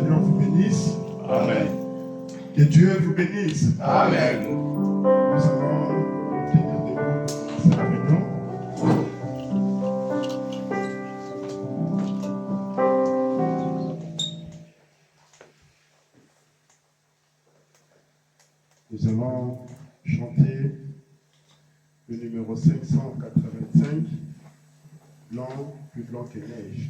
Seigneur vous bénisse. Amen. Que Dieu vous bénisse. Amen. Nous allons tenir des mots pour commencer la réunion. Nous allons chanter le numéro 585, Blanc, plus blanc que neige.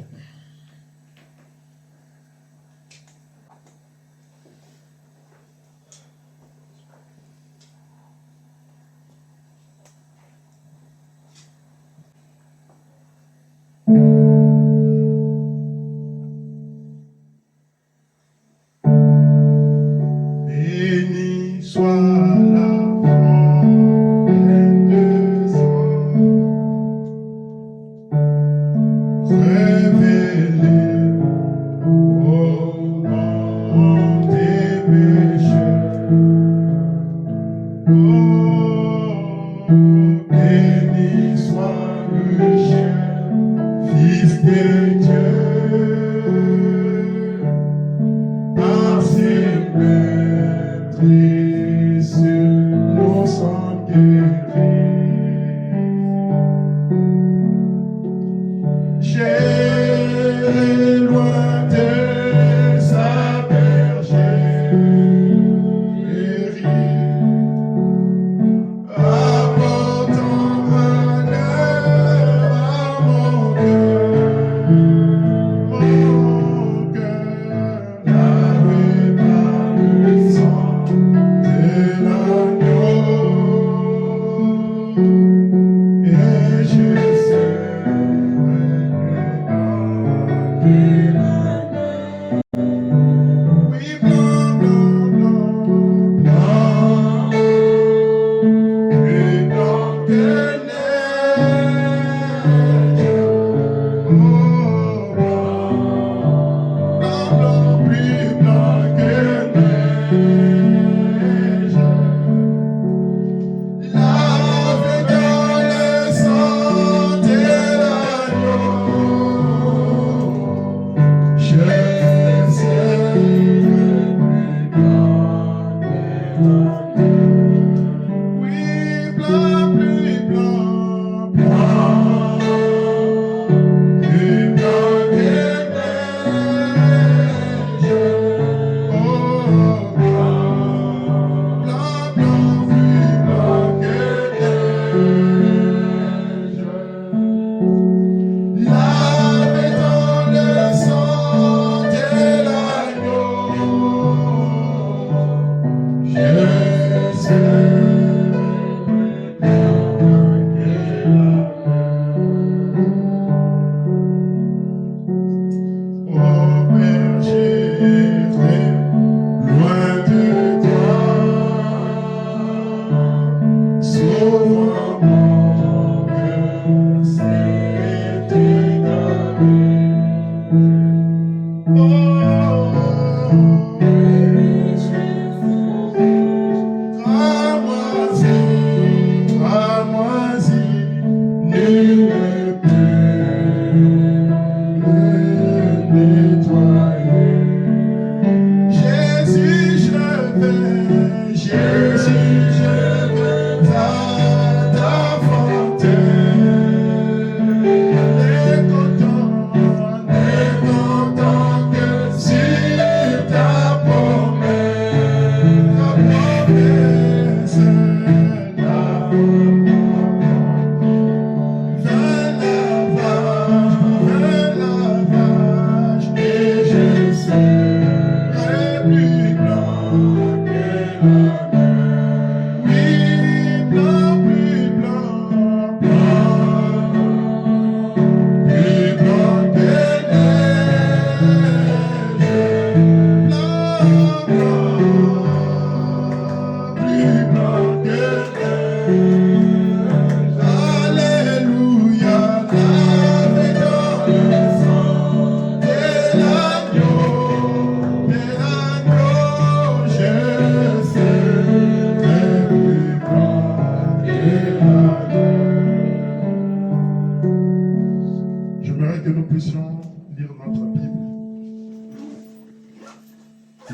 Béni soit la fontaine de sang, révélée au nom des pécheurs. Oh, béni soit le chien, Fils de Dieu. Par ses maîtrises, nous sommes guéris. J'ai loin de sa bergerie, apportant malheur à mon cœur. Mon cœur lavé par le sang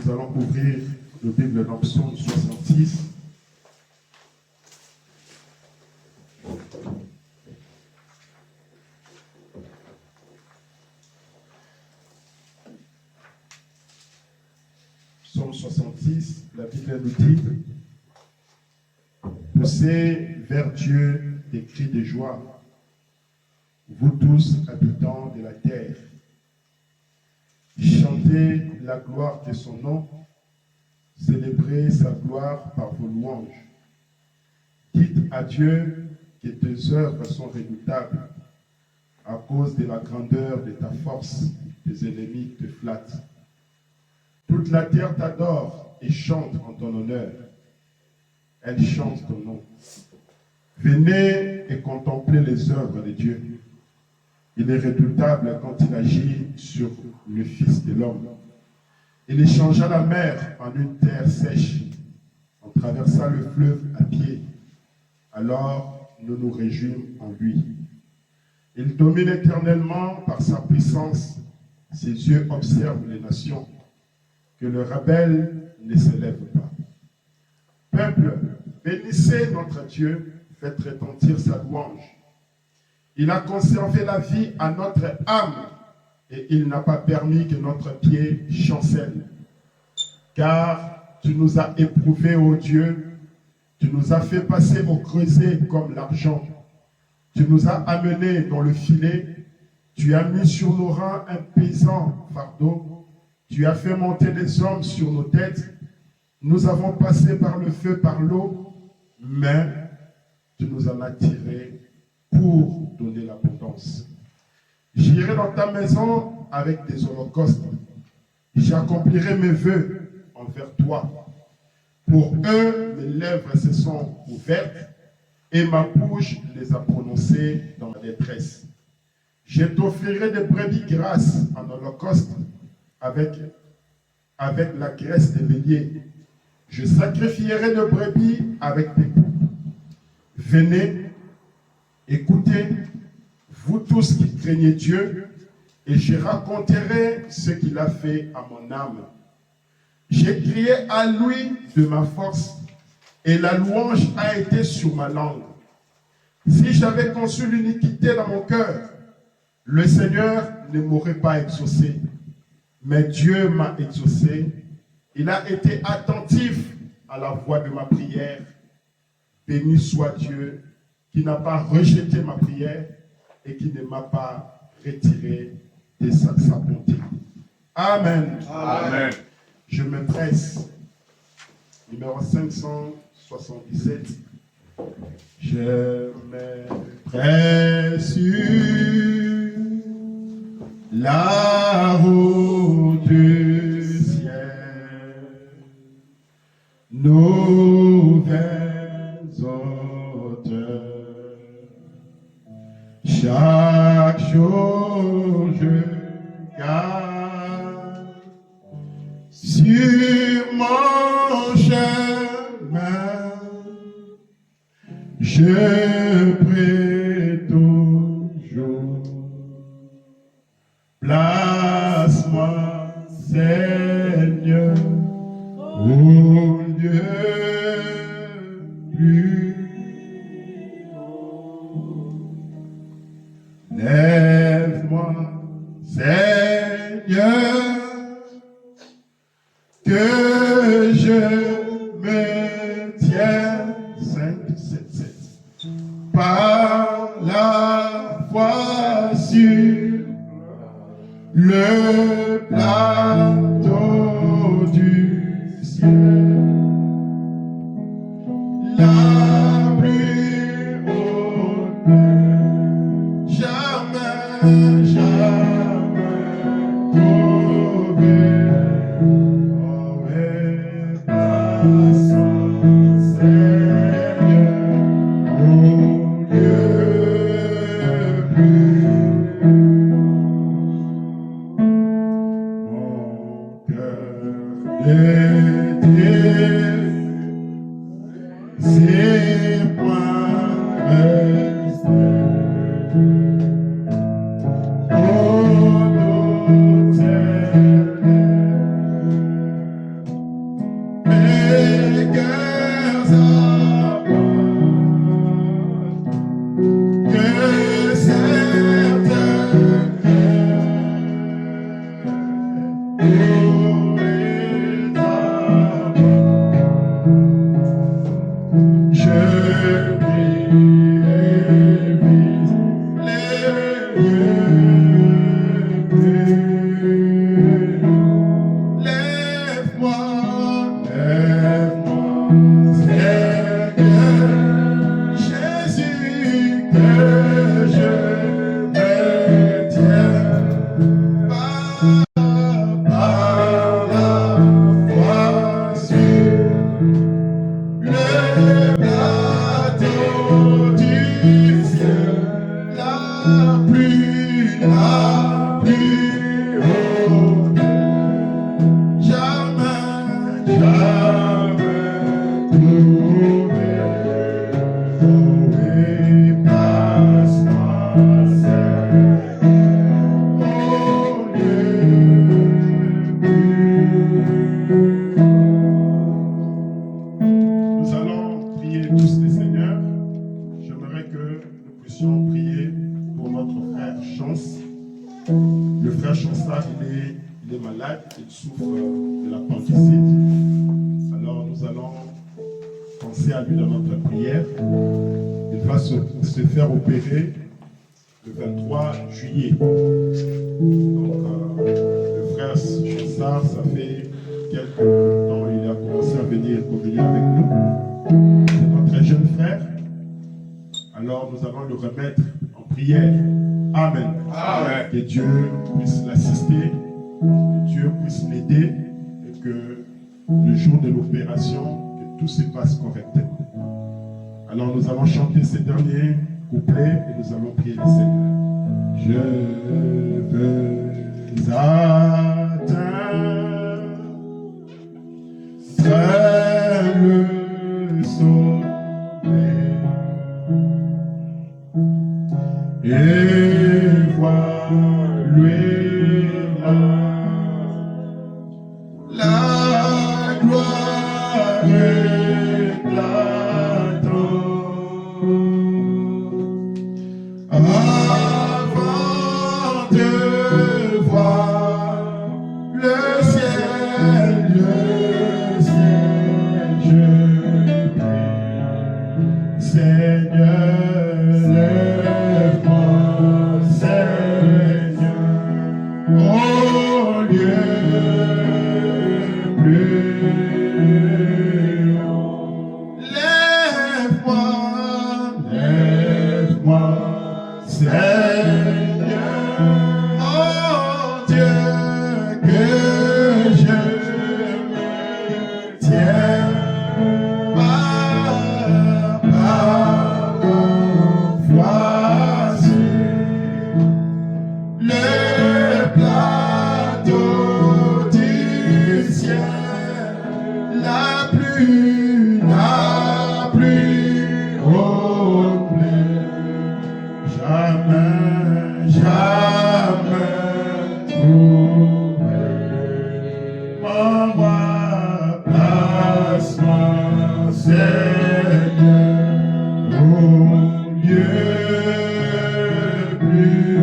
Nous allons ouvrir le Bible dans Psaume 66. Psaume 66, la Bible nous dit: poussez vers Dieu des cris de joie, vous tous habitants de la terre. Chantez la gloire de son nom, célébrez sa gloire par vos louanges. Dites à Dieu que tes œuvres sont redoutables. À cause de la grandeur de ta force, tes ennemis te flattent. Toute la terre t'adore et chante en ton honneur. Elle chante ton nom. Venez et contemplez les œuvres de Dieu. Il est redoutable quand il agit sur le Fils de l'homme. Il échangea la mer en une terre sèche. On traversa le fleuve à pied. Alors nous nous réjouissons en lui. Il domine éternellement par sa puissance. Ses yeux observent les nations. Que le rebelle ne s'élève pas. Peuple, bénissez notre Dieu, faites retentir sa louange. Il a conservé la vie à notre âme et il n'a pas permis que notre pied chancelle. Car tu nous as éprouvés, ô Dieu, tu nous as fait passer au creuset comme l'argent. Tu nous as amenés dans le filet, tu as mis sur nos reins un pesant fardeau. Tu as fait monter des hommes sur nos têtes. Nous avons passé par le feu, par l'eau, mais tu nous en as tirés pour donner l'abondance. J'irai dans ta maison avec des holocaustes. J'accomplirai mes vœux envers toi. Pour eux, mes lèvres se sont ouvertes et ma bouche les a prononcées dans ma détresse. Je t'offrirai des brebis grasses en holocauste avec la graisse des béliers. Je sacrifierai de brebis avec des boucs. Venez, écoutez, vous tous qui craignez Dieu, et je raconterai ce qu'il a fait à mon âme. J'ai crié à lui de ma force, et la louange a été sur ma langue. Si j'avais conçu l'iniquité dans mon cœur, le Seigneur ne m'aurait pas exaucé. Mais Dieu m'a exaucé. Il a été attentif à la voix de ma prière. Béni soit Dieu qui n'a pas rejeté ma prière et qui ne m'a pas retiré de sa bonté. Amen. Amen. Je me presse. Numéro 577. Je me presse sur la route du ciel, nouvelles auteurs. Chaque jour je garde sur mon chemin. Je prie toujours. Place-moi, Seigneur, au lieu plus haut. Lève-moi, Seigneur, que je me tienne 5-7-7 par la foi sur le plateau du ciel, la plus haute, jamais, jamais trouvé, passant, Seigneur, au lieu plus. Ses points restés au visite. Alors nous allons penser à lui dans notre prière. Il va se faire opérer le 23 juillet. Donc le frère Chassard, ça fait quelques temps, il a commencé à venir communier avec nous. C'est notre jeune frère. Alors nous allons le remettre en prière. Amen. Amen. Que Dieu puisse l'assister, que Dieu puisse l'aider et que le jour de l'opération, que tout se passe correctement. Alors nous allons chanter ces derniers couplets et nous allons prier le Seigneur. Je veux atteindre le sommet et voir lui la gloire éclatante avant de voir le ciel, je prie, Seigneur, lève-moi, Seigneur, au lieu plus haut. Lève-moi, Seigneur, oh Dieu, que je me tienne par voici le plateau du ciel, la plus haute plaine, jamais trouvé. Moi, place-moi, Seigneur, au lieu plus.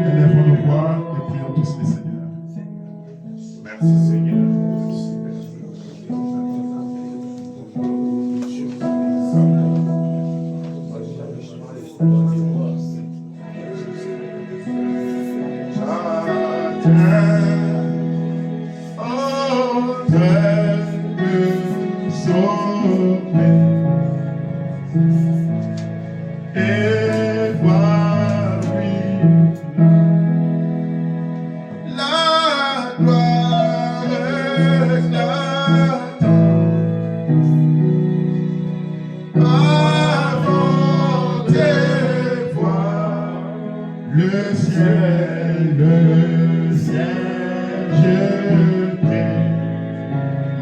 Élèvons nos voix et prions tous le Seigneur. Merci Seigneur. Et voir la gloire éclatante avant de voir le ciel, je prie,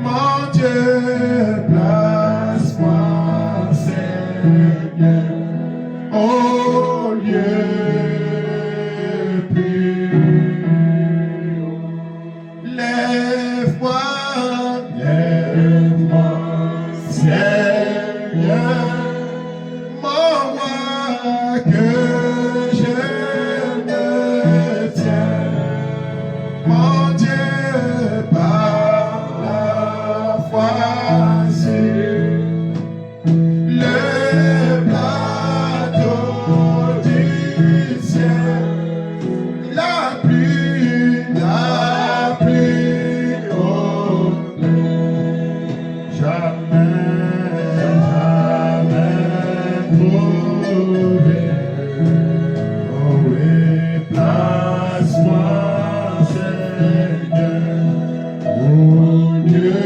mon Dieu, place-moi, Seigneur, au lieu plus haut. Lève-moi, Seigneur, mon roi, que je me tiens, mon Dieu, par la foi sur le plateau du ciel, la plus haute, jamais trouvé. Oh oui, place-moi, Seigneur, au lieu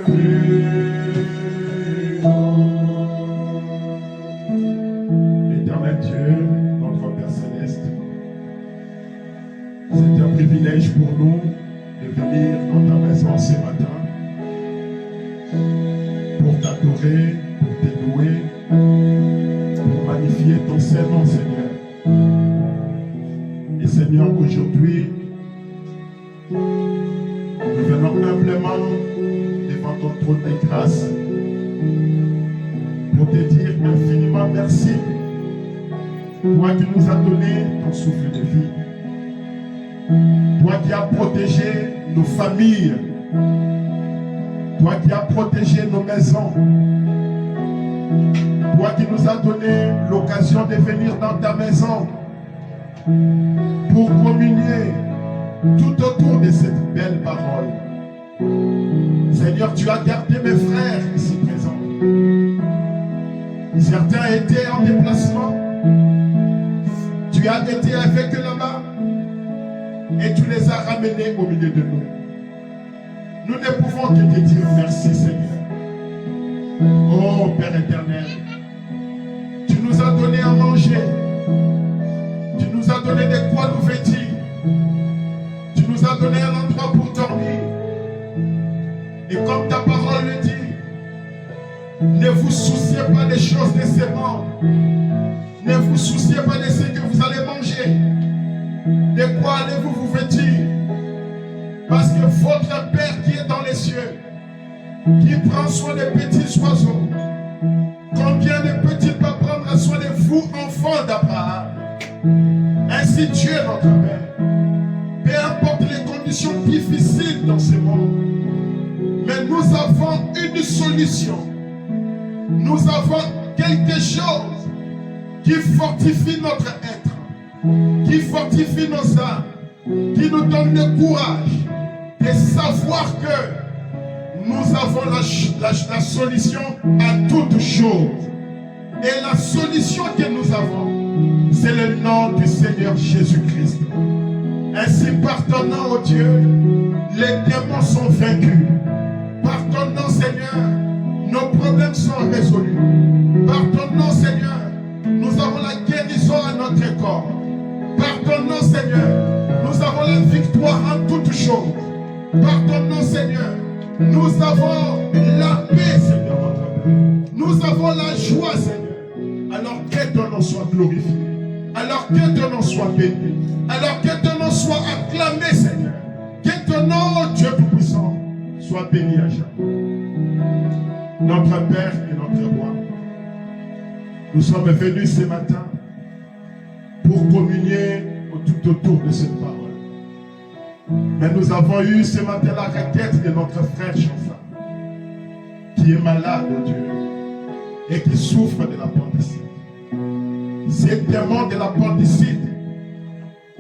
plus haut. Éternel Dieu, notre Père Céleste, c'est un privilège pour nous de venir dans ta maison ce matin pour t'adorer, pour te louer, pour magnifier ton Saint-Nom, Seigneur. Et Seigneur, aujourd'hui, nous venons humblement devant ton trône de grâce pour te dire infiniment merci. Toi qui nous as donné ton souffle de vie. Toi qui as protégé nos familles. Toi qui as protégé nos maisons. Toi qui nous as donné l'occasion de venir dans ta maison pour communier tout autour de cette belle parole. Seigneur, tu as gardé mes frères ici présents. Certains étaient en déplacement. Tu as été avec eux là-bas et tu les as ramenés au milieu de nous. Nous ne pouvons que te dire merci, Seigneur. Oh Père éternel, tu nous as donné à manger. Tu nous as donné de quoi nous vêtir. Tu nous as donné un endroit pour dormir. Et comme ta parole le dit, ne vous souciez pas des choses de ce monde. Ne vous souciez pas de ce que vous allez manger. De quoi allez-vous vous vêtir? Parce que votre Père qui est dans les cieux, qui prend soin des petits oiseaux, combien de petits peut prendre soin de vous, enfants d'Abraham? Ainsi Dieu notre Père, peu importe les conditions difficiles dans ce monde, mais nous avons une solution. Nous avons quelque chose qui fortifie notre être, qui fortifie nos âmes, qui nous donne le courage de savoir que nous avons la solution à toutes choses. Et la solution que nous avons, c'est le nom du Seigneur Jésus-Christ. Ainsi, par ton nom, oh Dieu, les démons sont vaincus. Par ton nom, Seigneur, nos problèmes sont résolus. Par ton nom, Seigneur, nous avons la guérison à notre corps. Par ton nom, Seigneur, nous avons la victoire en toutes choses. Par ton nom, Seigneur, nous avons la paix, Seigneur, notre Père. Nous avons la joie, Seigneur. Alors que ton nom soit glorifié. Alors que ton nom soit béni. Alors que ton nom soit acclamé, Seigneur. Que ton nom, oh Dieu Tout-Puissant, soit béni à jamais. Notre Père et notre Roi, nous sommes venus ce matin pour communier tout autour de cette parole. Mais nous avons eu ce matin la requête de notre frère Chansa, qui est malade, oh Dieu, et qui souffre de l'appendicite. Ces démons de l'appendicite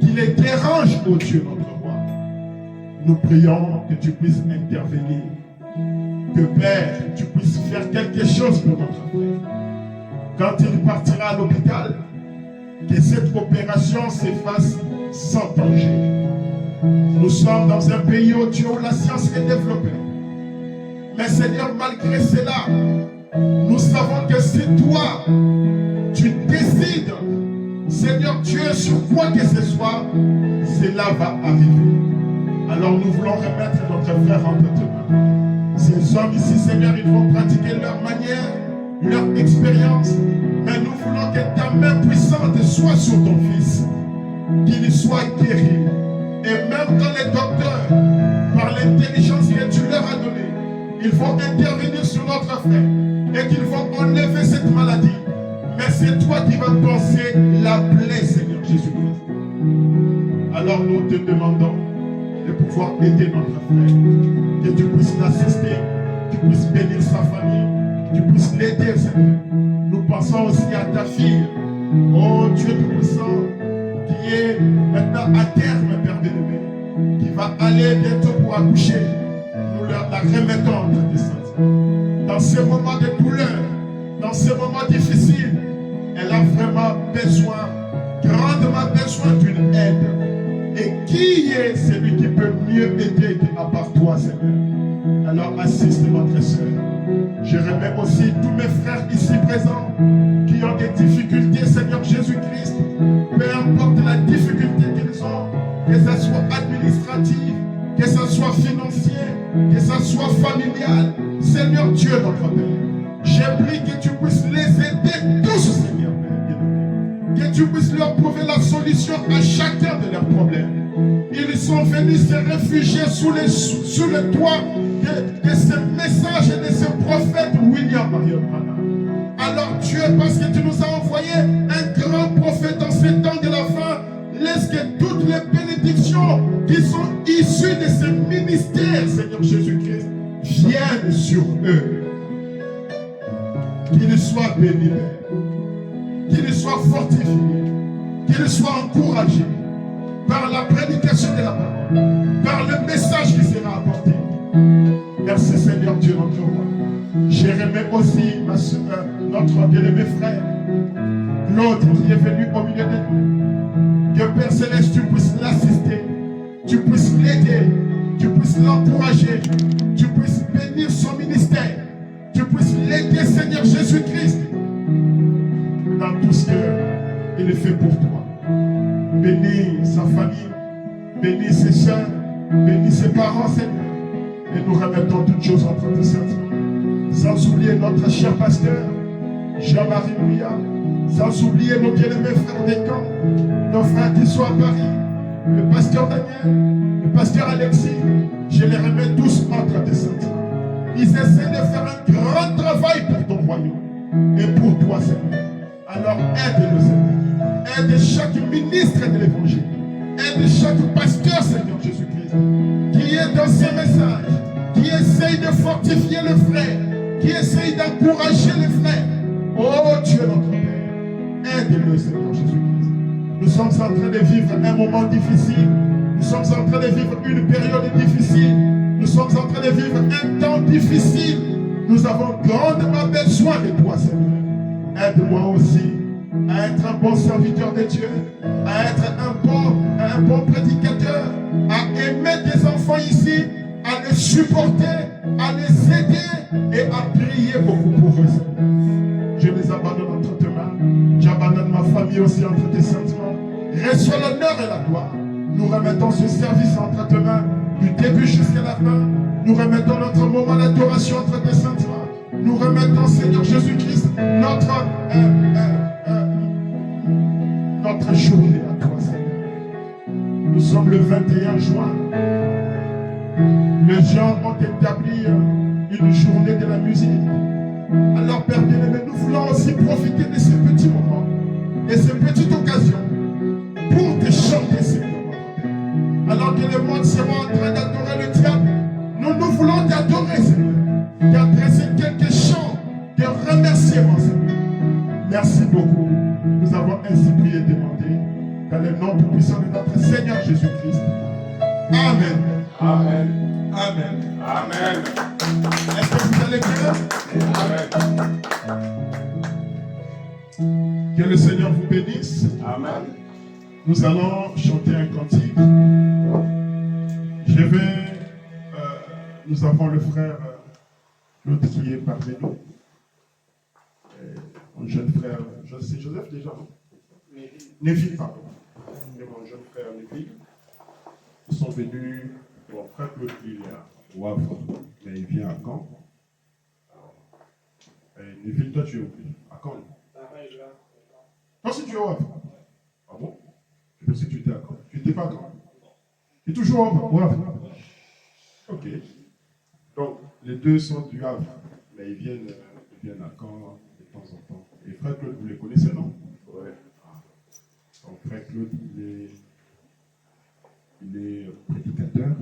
qui les dérangent, oh Dieu, notre Roi. Nous prions que tu puisses intervenir. Que Père, tu puisses faire quelque chose pour notre frère. Quand il partira à l'hôpital, que cette opération se fasse sans danger. Nous sommes dans un pays où la science est développée. Mais Seigneur, malgré cela, nous savons que si toi, tu décides, Seigneur Dieu, sur quoi que ce soit, cela va arriver. Alors nous voulons remettre notre frère entre tes mains. Ces hommes ici, Seigneur, ils vont pratiquer leur manière, leur expérience, mais nous voulons que ta main puissante soit sur ton fils, qu'il soit guéri. Et même quand les docteurs, par l'intelligence que tu leur as donnée, ils vont intervenir sur notre frère et qu'ils vont enlever cette maladie. Mais c'est toi qui vas penser la plaie, Seigneur Jésus-Christ. Alors nous te demandons de pouvoir aider notre frère, que tu puisses l'assister, que tu puisses bénir sa famille, que tu puisses l'aider, Seigneur. Nous pensons aussi à ta fille, oh Dieu Tout-Puissant, qui est maintenant à terme, Père bien-aimé, qui va aller bientôt pour accoucher. Nous la remettons entre tes mains. Dans ces moments de douleur, dans ces moments difficiles, elle a vraiment besoin, grandement besoin d'une aide. Et qui est celui qui peut mieux aider qu'à part toi, Seigneur? Alors assiste notre soeur. Je remets aussi tous mes frères ici présents qui ont des difficultés, Seigneur Jésus-Christ. Peu importe la difficulté qu'ils ont, que ce soit administrative, que ce soit financier, que ce soit familial, Seigneur Dieu notre Père, j'ai pris que tu puisses les aider tous, Seigneur Père, que tu puisses leur trouver la solution à chacun de leurs problèmes. Ils sont venus se réfugier sous le toit de ce message et de ce prophète William Marion Branham. Alors Dieu, parce que tu nous as envoyé un grand prophète dans ces temps de la fin, laisse que toutes les bénédictions bénédictions qui sont issues de ces ministères, Seigneur Jésus-Christ, viennent sur eux. Qu'ils soient bénis, qu'ils soient fortifiés, qu'ils soient encouragés par la prédication de la parole, par le message qui sera apporté. Merci Seigneur Dieu, notre roi. Je remets aussi notre bien-aimé frère, Claude, qui est venu au milieu de nous. Que Père Céleste, tu puisses l'assister, tu puisses l'aider, tu puisses l'encourager, tu puisses bénir son ministère, tu puisses l'aider, Seigneur Jésus-Christ, dans tout ce qu'il fait pour toi. Bénis sa famille, bénis ses soeurs, bénis ses parents, Seigneur. Et nous remettons toutes choses entre tes mains. Sans oublier notre cher pasteur, Jean-Marie Mouya. Sans oublier nos bien-aimés frères des camps, nos frères qui sont à Paris, le pasteur Daniel, le pasteur Alexis. Je les remets tous entre tes mains. Ils essaient de faire un grand travail pour ton royaume et pour toi, Seigneur. Alors aide-nous, Seigneur. Aide chaque ministre de l'évangile. Aide chaque pasteur, Seigneur Jésus-Christ, qui est dans ces messages, qui essaye de fortifier le frère, qui essaye d'encourager le frère. Oh Dieu notre Père, aide-le, Seigneur Jésus-Christ. Nous sommes en train de vivre un moment difficile. Nous sommes en train de vivre une période difficile. Nous sommes en train de vivre un temps difficile. Nous avons grandement besoin de toi, Seigneur. Aide-moi aussi à être un bon serviteur de Dieu, à être un bon prédicateur, à aimer tes enfants ici, à les supporter, à les aider et à prier beaucoup pour eux. Je les abandonne entre tes mains. J'abandonne ma famille aussi entre tes saintes mains. Reçois l'honneur et la gloire. Nous remettons ce service entre tes mains, du début jusqu'à la fin. Nous remettons notre moment d'adoration entre tes saintes mains. Nous remettons, Seigneur Jésus-Christ, notre journée à toi, Seigneur. Nous sommes le 21 juin. Les gens ont établi une journée de la musique. Alors, Père bien-aimé, nous voulons aussi profiter de ces petits moments, de ces petites occasions, pour te chanter, Seigneur. Alors que le monde sera en train d'adorer le diable, nous voulons t'adorer, Seigneur. T'adresser quelques chants de remerciement, Seigneur. Merci beaucoup. Nous avons ainsi prié et demandé dans le nom tout puissant de notre Seigneur Jésus-Christ. Amen. Amen. Amen. Amen. Est-ce que vous allez bien? Amen. Que le Seigneur vous bénisse. Amen. Nous allons chanter un cantique. Nous avons le frère l'autre qui est parmi nous. Mon jeune frère, c'est Joseph déjà, non? Neville, pardon. Et mon jeune frère Neville. Ils sont venus. Bon, frère Claude, il est à Wavre, mais il vient à Caen. Neville, toi tu es où? À Caen? Toi aussi tu es au Wavre? Ah bon? Je pensais que tu étais à Caen. Tu n'étais pas à Caen? Tu es toujours au Wavre? Ok. Donc, les deux sont du Havre, mais ils viennent à Caen de temps en temps. Et frère Claude, vous les connaissez, non? Oui. Donc, frère Claude, il est prédicateur,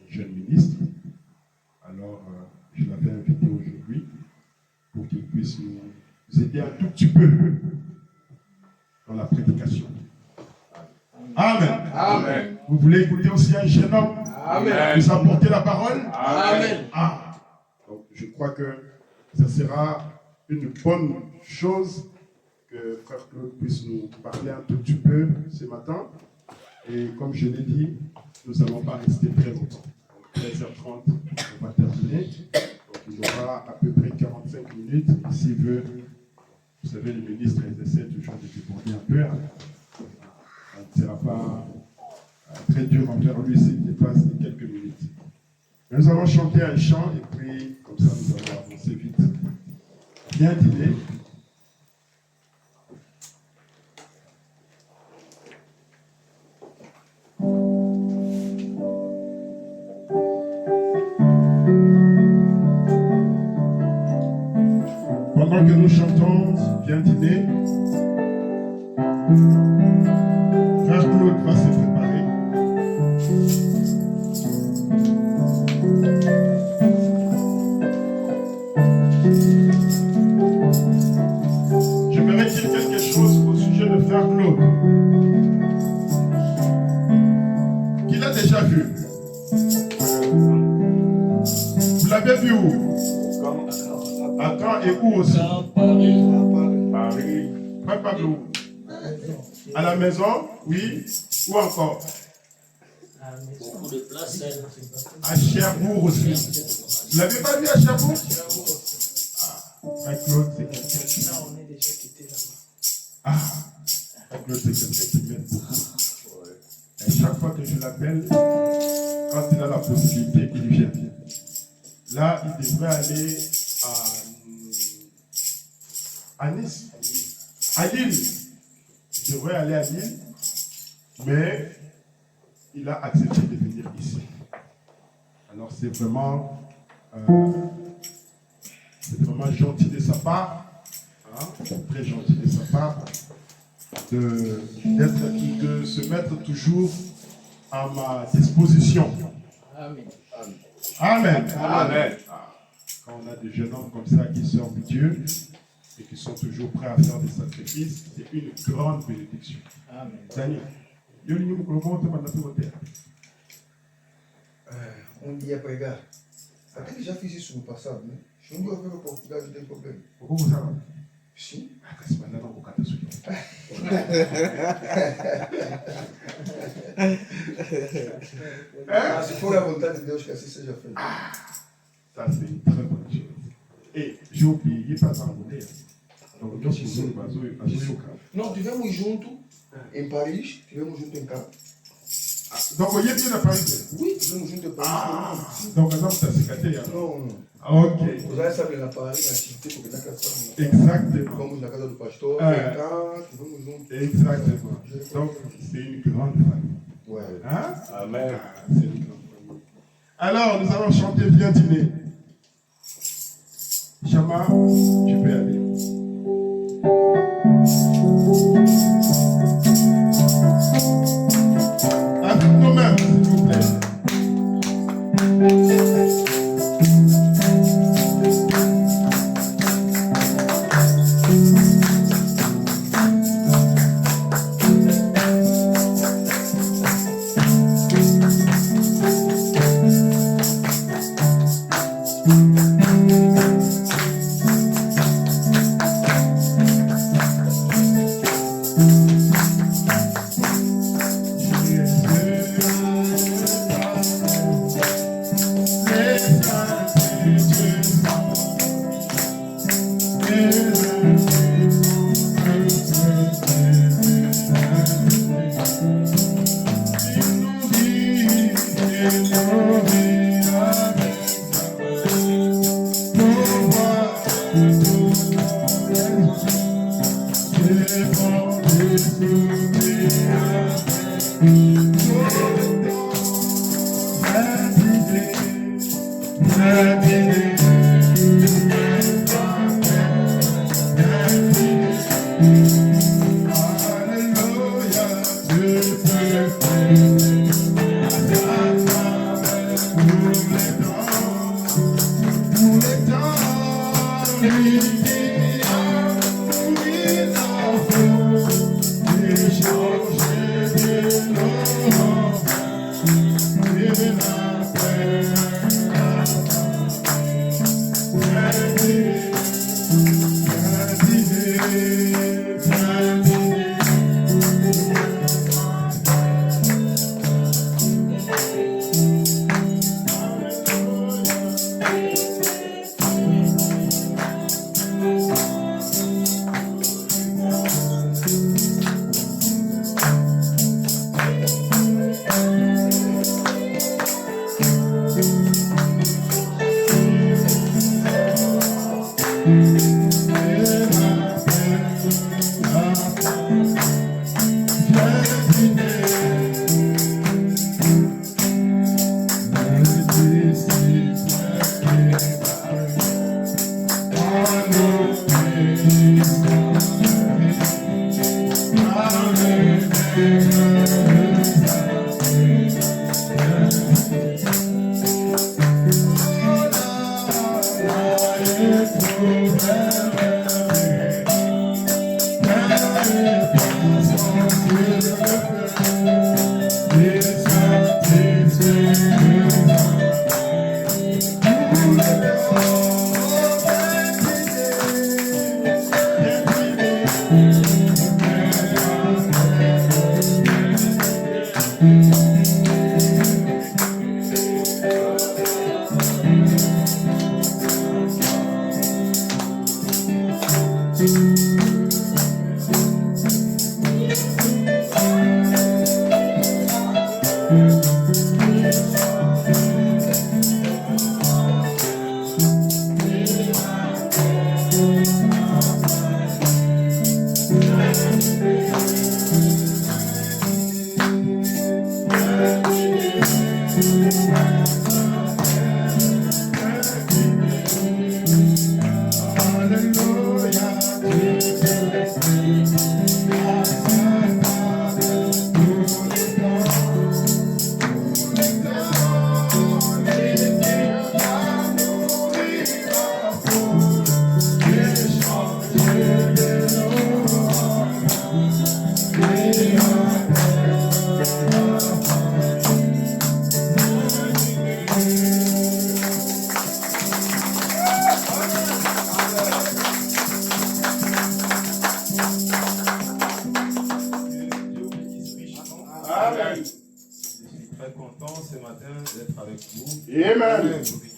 jeune ministre. Alors, je l'avais invité aujourd'hui pour qu'il puisse nous aider un tout petit peu dans la prédication. Amen. Amen. Vous voulez écouter aussi un jeune homme? Amen. Nous apporter la parole? Amen. Ah. Donc, je crois que ce sera une bonne chose que frère Claude puisse nous parler un tout petit peu ce matin. Et comme je l'ai dit, nous n'allons pas rester très longtemps. Donc, 13h30, on va terminer. Donc, il y aura à peu près 45 minutes. S'il veut, vous savez, les ministres, ils essaient toujours de déborder un peu. Ça ne sera pas très dur envers lui s'il dépasse de quelques minutes. Mais nous allons chanter un chant et puis, comme ça, nous allons avancer vite. Bien dîner. Pendant que nous chantons Bien dîner, frère Claude va se préparer. l'avez vu où? À Caen et où aussi? Paris. Frère Pablo. À la maison? Oui. Où encore? Beaucoup de place. À Cherbourg aussi. Vous l'avez pas vu à Cherbourg? Frère Claude, c'est quelqu'un qui... Frère Claude, c'est quelqu'un qui m'aide beaucoup. Et chaque fois que je l'appelle, quand il a la possibilité, il vient. Là, il devrait aller à Nice, à Lille. Il devrait aller à Lille, mais il a accepté de venir ici. Alors c'est vraiment gentil de sa part, hein, très gentil de sa part, de se mettre toujours à ma disposition. Amen. Amen. Amen. Quand on a des jeunes hommes comme ça qui servent Dieu et qui sont toujours prêts à faire des sacrifices, c'est une grande bénédiction. Amen. Daniel, On dit après, gars, après déjà fait sur le passage, je me dis avec le Portugal, j'ai des problèmes. pourquoi vous savez? Si. C'est maintenant qu'on capte ce C'est pour la volonté de Dieu jusqu'à ce que j'ai fait. Ça, c'est une très bonne chose. Et j'ai oublié, pas ça en côté. Donc, nous sommes Non, tu veux me joindre en Paris, tu veux me joindre en cas. donc, vous voyez bien la Paris. Oui, tu veux me joindre en Paris. Donc, par exemple, ça s'est gâté. Non, non. Ok. Vous avez ça dans Paris, l'activité pour que la personne. Exactement. Comme la casa du pasteur, tu veux me joindre. Exactement. Donc, c'est une grande famille. Ouais. Hein? Amen. C'est une grande famille. Alors, nous allons chanter Viens dîner. Chama, tu peux aller. Avec nous-mêmes, s'il vous plaît.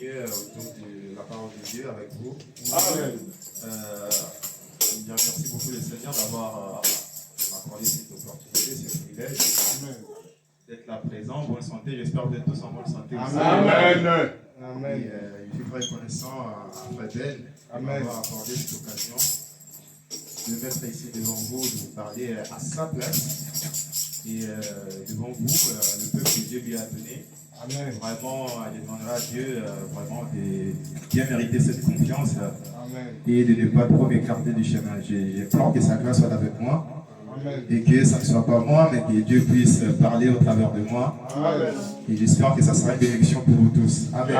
continuer autour de la parole de Dieu avec vous. Amen. Bien, merci beaucoup le Seigneur d'avoir accordé cette opportunité, ce privilège d'être là présent. Bonne santé, j'espère que vous êtes tous en bonne santé aussi. Amen. Amen. Et, je suis très reconnaissant à Fadel d'avoir accordé cette occasion de mettre ici devant vous, de vous parler à sa place et devant vous, le peuple que Dieu lui a donné. Amen. Vraiment, je demanderai à Dieu vraiment de bien mériter cette confiance Amen. et de ne pas trop m'écarter du chemin. J'ai peur que sa grâce soit avec moi Amen. et que ça ne soit pas moi, mais que Dieu puisse parler au travers de moi. Amen. Et j'espère que ça sera une bénédiction pour vous tous. Amen.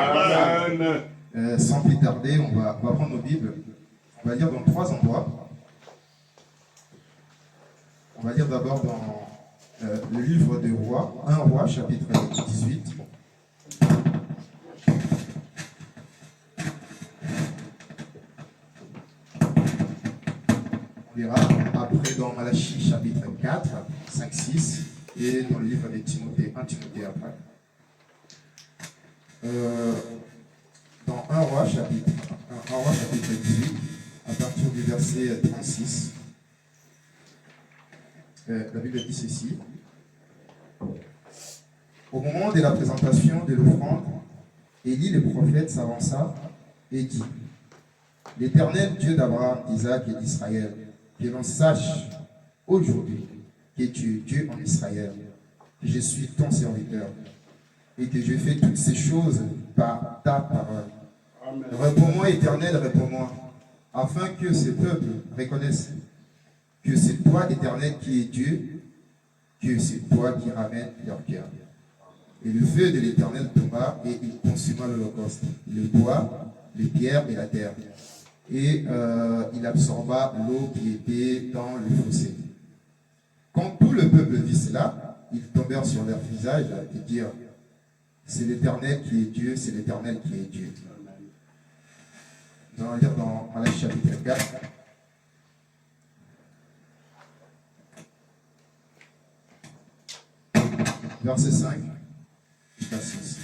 Amen. Sans plus tarder, on va prendre nos Bibles. On va lire dans 3 endroits. On va lire d'abord dans le livre des rois, 1 roi, chapitre 18. On lira après dans Malachie, chapitre 4, 5, 6, et dans le livre de Timothée, 1 Timothée après. Dans 1 roi, chapitre 18, à partir du verset 36, la Bible dit ceci. Au moment de la présentation de l'offrande, Élie le prophète s'avança et dit: L'Éternel Dieu d'Abraham, d'Isaac et d'Israël, que l'on sache aujourd'hui que tu es Dieu en Israël, que je suis ton serviteur et que je fais toutes ces choses par ta parole. Réponds-moi, Éternel, réponds-moi, afin que ce peuple reconnaisse que c'est toi, Éternel, qui es Dieu, que c'est toi qui ramènes leur cœur. Et le feu de l'Éternel tomba et il consuma l'holocauste, le bois, les pierres et la terre. Et il absorba l'eau qui était dans le fossé. Quand tout le peuple vit cela, ils tombèrent sur leur visage et dirent: C'est l'Éternel qui est Dieu, c'est l'Éternel qui est Dieu. Nous allons lire dans Malachie chapitre 4. Verset 5 jusqu'à 6.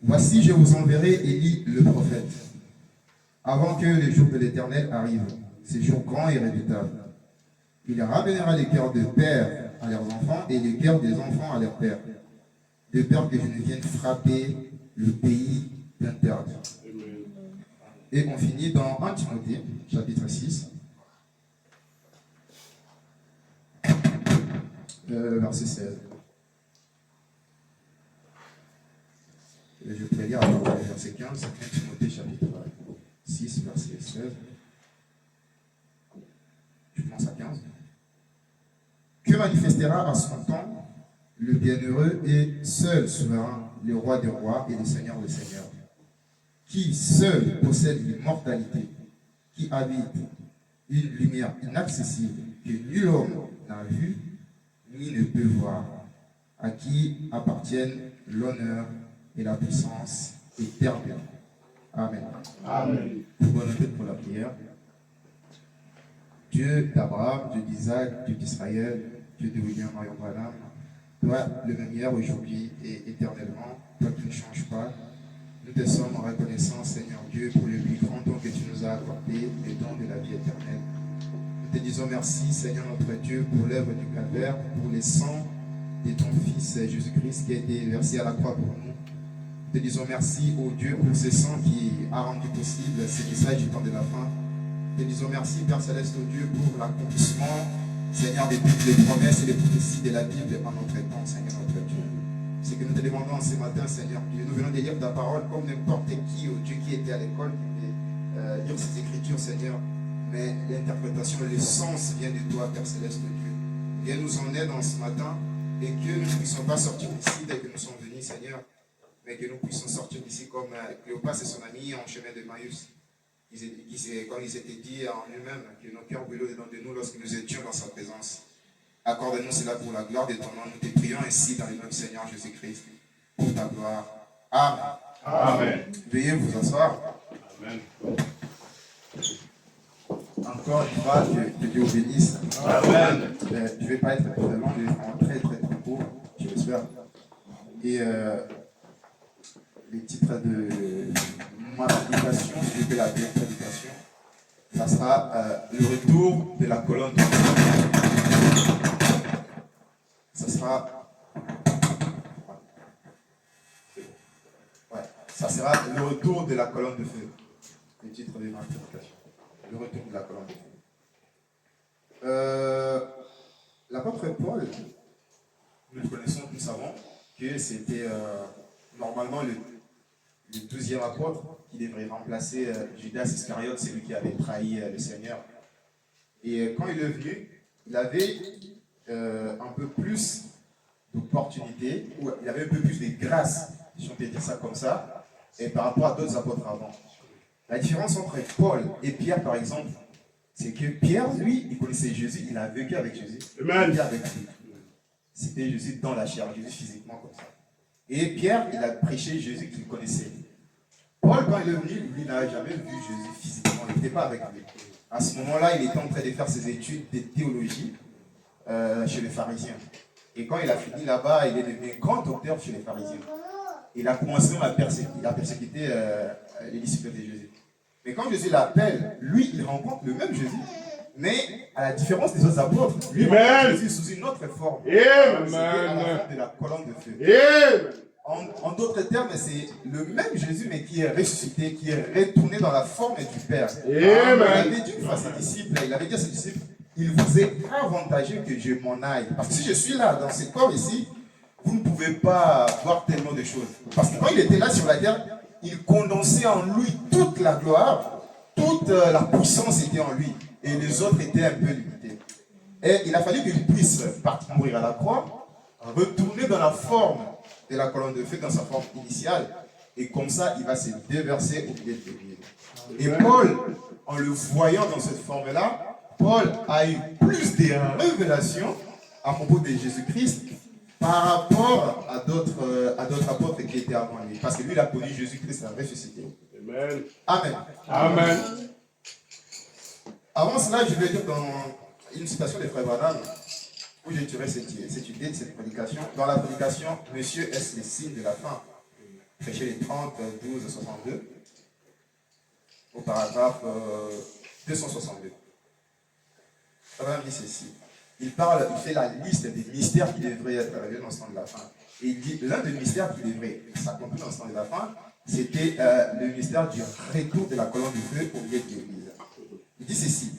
Voici, je vous enverrai Élie le prophète, avant que les jours de l'Éternel arrivent, ces jours grands et redoutables. Il ramènera les cœurs de pères à leurs enfants et les cœurs des enfants à leurs pères, de peur que je ne vienne frapper le pays d'interdit. Et on finit dans 1 Timothée, chapitre 6. Verset 16. Et je vais lire le verset 15, 1 Timothée chapitre 6, verset 16. Je pense à 15. Que manifestera à son temps le bienheureux et seul souverain, le roi des rois et le seigneur des seigneurs, qui seul possède l'immortalité, qui habite une lumière inaccessible que nul homme n'a vue ni ne peut voir, à qui appartiennent l'honneur et la puissance éternelle. Amen. Amen. Bonne fête pour la prière. Dieu d'Abraham, Dieu d'Isaac, Dieu d'Israël, Dieu de William Marion Branham, toi le même hier, aujourd'hui et éternellement, toi qui ne changes pas, nous te sommes reconnaissants, Seigneur Dieu, pour le plus grand don que tu nous as accordé, le don de la vie éternelle. Nous te disons merci, Seigneur notre Dieu, pour l'œuvre du calvaire, pour les sangs de ton Fils Jésus-Christ qui a été versé à la croix pour nous. Nous te disons merci, ô Dieu, pour ce sang qui a rendu possible ce message du temps de la fin. Nous te disons merci, Père Céleste, ô Dieu, pour l'accomplissement, Seigneur, de toutes les promesses et les prophéties de la Bible en notre temps, Seigneur notre Dieu. C'est que nous te demandons ce matin, Seigneur Dieu. Nous venons de lire ta parole comme n'importe qui, ô Dieu, qui était à l'école, qui peut lire ces écritures, Seigneur. Mais l'interprétation et le sens vient de toi, Père Céleste Dieu. Viens nous en aide en ce matin et que nous ne puissions pas sortir d'ici dès que nous sommes venus, Seigneur, mais que nous puissions sortir d'ici comme Cléopas et son ami en chemin de Maïus. Comme ils étaient dit en eux-mêmes, que nos cœurs brûlaient dedans de nous lorsque nous étions dans sa présence. Accorde-nous cela pour la gloire de ton nom. Nous te prions ainsi dans le nom du Seigneur Jésus-Christ, pour ta gloire. Amen. Amen. Veuillez vous asseoir. Amen. Encore une fois, que Dieu vous bénisse. Amen. Je ne vais pas être très long, je vais être très court, je l'espère. Et les titres de ma prédication, si je fais la bien prédication, ça sera le retour de la colonne de feu. Ça sera. Ouais, ça sera le retour de la colonne de feu. Le titre de ma prédication. Le retour de la colonne de feu. L'apôtre Paul, nous le connaissons, nous savons que c'était normalement le 12e apôtre qui devrait remplacer Judas Iscariote, celui qui avait trahi le Seigneur. Et quand il est venu, il avait un peu plus d'opportunités, ou il avait un peu plus de grâce, si on peut dire ça comme ça, et par rapport à d'autres apôtres avant. La différence entre Paul et Pierre, par exemple, c'est que Pierre, lui, il connaissait Jésus, il a vécu avec Jésus. Amen. Il avec lui. C'était Jésus dans la chair, Jésus physiquement comme ça. Et Pierre, il a prêché Jésus qu'il connaissait. Paul, quand il est venu, lui, n'a jamais vu Jésus physiquement, il n'était pas avec lui. À ce moment-là, il était en train de faire ses études de théologie chez les pharisiens. Et quand il a fini là-bas, il est devenu grand docteur chez les pharisiens. Il a commencé à persécuter les disciples de Jésus. Mais quand Jésus l'appelle, lui, il rencontre le même Jésus. Mais à la différence des autres apôtres, lui, il rencontre Jésus sous une autre forme. C'était à la forme de la colonne de feu. En d'autres termes, c'est le même Jésus, mais qui est ressuscité, qui est retourné dans la forme du Père. Il avait dit une fois à ses disciples, il avait dit à ses disciples, il vous est avantageux que je m'en aille. Parce que si je suis là, dans ce corps ici, vous ne pouvez pas voir tellement de choses. Parce que quand il était là sur la terre, il condensait en lui toute la gloire, toute la puissance était en lui. Et les autres étaient un peu limités. Et il a fallu qu'il puisse mourir à la croix, retourner dans la forme de la colonne de feu, dans sa forme initiale. Et comme ça, il va se déverser au milieu de l'Église. Et Paul, en le voyant dans cette forme-là, Paul a eu plus de révélations à propos de Jésus-Christ par rapport à d'autres apôtres qui étaient avant lui. Parce que lui, il a connu Jésus-Christ à ressuscité. Amen. Amen. Amen. Avant cela, je vais dire dans une citation de Frère Branham, où j'ai tiré cette idée de cette prédication. Dans la prédication, Monsieur, est-ce les signes de la fin? Prêcher les 30, 12, 62, au paragraphe 262. Frère Branham dit ceci. Il fait la liste des mystères qui devraient être révélés dans ce temps de la fin. Et il dit, l'un des mystères qui devrait s'accomplir dans ce temps de la fin, c'était le mystère du retour de la colonne de feu au milieu de l'Église. Il dit ceci,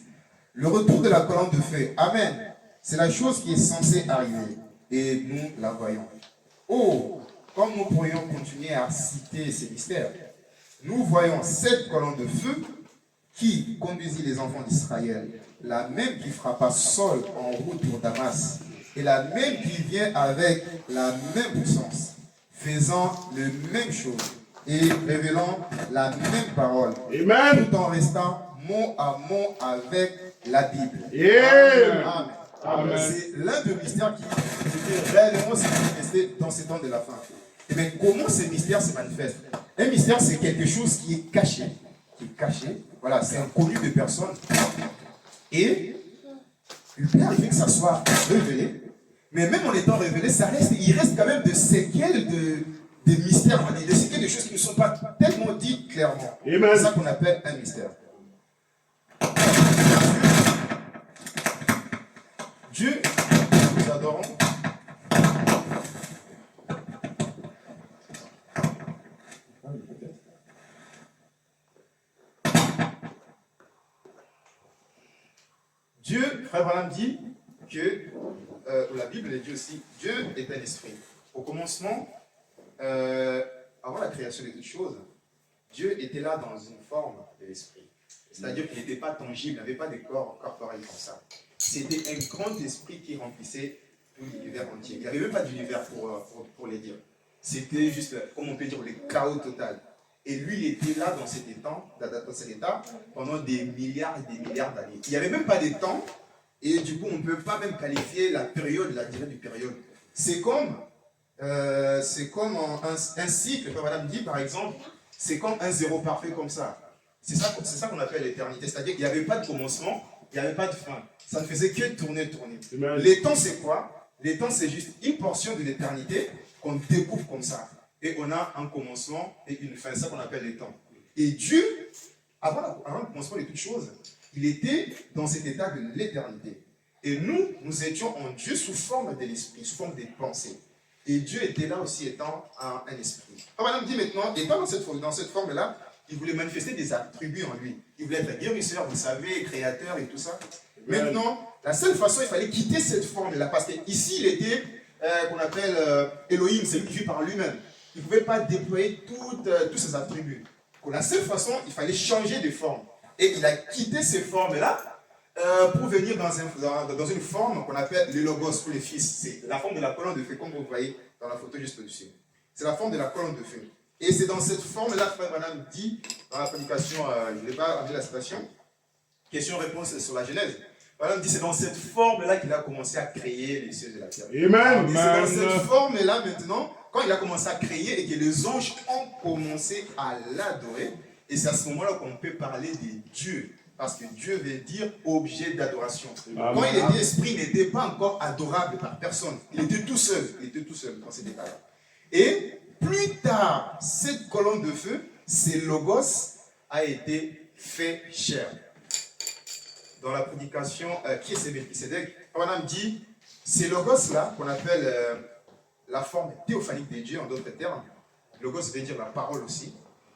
le retour de la colonne de feu, Amen, c'est la chose qui est censée arriver, et nous la voyons. Oh, comme nous pourrions continuer à citer ces mystères, nous voyons cette colonne de feu qui conduisit les enfants d'Israël, la même qui frappa Saul en route pour Damas, et la même qui vient avec la même puissance, faisant les mêmes choses et révélant la même parole, Amen. tout en restant mot à mot avec la Bible. Amen. Amen. Amen. C'est l'un des mystères qui était réellement se manifester dans ces temps de la fin. Et bien, comment ces mystères se manifestent? Un mystère, c'est quelque chose qui est caché. Voilà, c'est inconnu de personne. Et il peut arriver que ça soit révélé. Mais même en étant révélé, il reste quand même des séquelles de mystères, des séquelles de choses qui ne sont pas tellement dites clairement. Amen. C'est ça qu'on appelle un mystère. Dieu, nous adorons. Dieu, Frère Branham dit que, la Bible dit aussi, Dieu est un esprit. Au commencement, avant la création de toutes choses, Dieu était là dans une forme de l'esprit. C'est-à-dire qu'il n'était pas tangible, il n'avait pas de corps corporel comme ça. C'était un grand esprit qui remplissait tout l'univers entier. Il n'y avait même pas d'univers pour les dire. C'était juste, comme on peut dire, le chaos total. Et lui, il était là dans cet état pendant des milliards et des milliards d'années. Il n'y avait même pas de temps, et du coup, on ne peut pas même qualifier la période, la durée du période. C'est comme un cycle, comme madame dit, par exemple, c'est comme un zéro parfait comme ça. C'est ça qu'on appelle l'éternité. C'est-à-dire qu'il n'y avait pas de commencement, il n'y avait pas de fin. Ça ne faisait que tourner. Amen. Les temps, c'est quoi? Les temps, c'est juste une portion de l'éternité qu'on découvre comme ça. Et on a un commencement et une fin, c'est ça qu'on appelle les temps. Et Dieu, avant le commencement de toutes choses, il était dans cet état de l'éternité. Et nous étions en Dieu sous forme de l'esprit, sous forme des pensées. Et Dieu était là aussi étant un esprit. Alors Madame dit maintenant, étant dans cette forme-là, il voulait manifester des attributs en lui. Il voulait être guérisseur, vous savez, créateur et tout ça. Maintenant, la seule façon, il fallait quitter cette forme-là. Parce qu'ici, il était, qu'on appelle Elohim, c'est lui qui vit par lui-même. Il ne pouvait pas déployer tous ses attributs. Pour la seule façon, il fallait changer de forme. Et il a quitté ces formes-là pour venir dans une forme qu'on appelle le logos pour les fils. C'est la forme de la colonne de feu, comme vous voyez dans la photo juste au-dessus. C'est la forme de la colonne de feu. Et c'est dans cette forme-là, frère Madame dit, dans la prédication, je ne vais pas amener la citation, question-réponse sur la Genèse. Madame dit, c'est dans cette forme-là qu'il a commencé à créer les cieux et la terre. Amen. C'est dans cette forme-là maintenant, quand il a commencé à créer et que les anges ont commencé à l'adorer, et c'est à ce moment-là qu'on peut parler de Dieu. Parce que Dieu veut dire objet d'adoration. Quand il était esprit, il n'était pas encore adorable par personne. Il était tout seul. Il était tout seul dans cet état-là. Et plus tard, cette colonne de feu, c'est Logos, a été fait chair. Dans la prédication, qui est ce Melchisédek, Madame dit, c'est Logos-là qu'on appelle la forme théophanique de Dieu, en d'autres termes. Logos veut dire la parole aussi.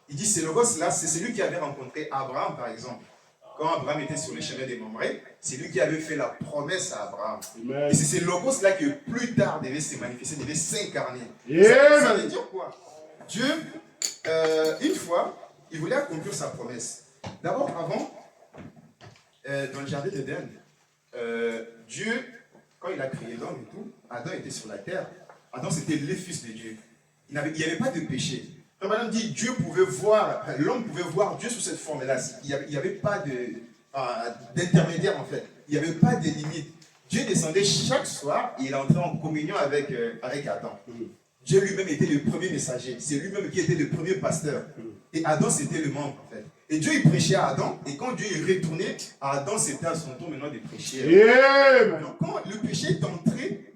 Il dit, c'est Logos-là, c'est celui qui avait rencontré Abraham, par exemple. Quand Abraham était sur les chemins des Mamré, c'est lui qui avait fait la promesse à Abraham. Amen. Et c'est ce Logos-là que plus tard devait se manifester, devait s'incarner. Ça veut dire quoi? Dieu, une fois, il voulait accomplir sa promesse. D'abord, avant, dans le jardin d'Éden, Dieu, quand il a créé l'homme et tout, Adam était sur la terre. Adam, c'était le fils de Dieu. Il n'y avait pas de péché. Quand Madame dit Dieu pouvait voir, l'homme pouvait voir Dieu sous cette forme-là. Il n'y avait pas d'intermédiaire en fait. Il n'y avait pas de limite. Dieu descendait chaque soir et il entrait en communion avec Adam. Dieu lui-même était le premier messager. C'est lui-même qui était le premier pasteur. Et Adam, c'était le membre en fait. Et Dieu, il prêchait à Adam. Et quand Dieu est retourné, Adam, c'était à son tour maintenant de prêcher. Donc quand le péché est entré,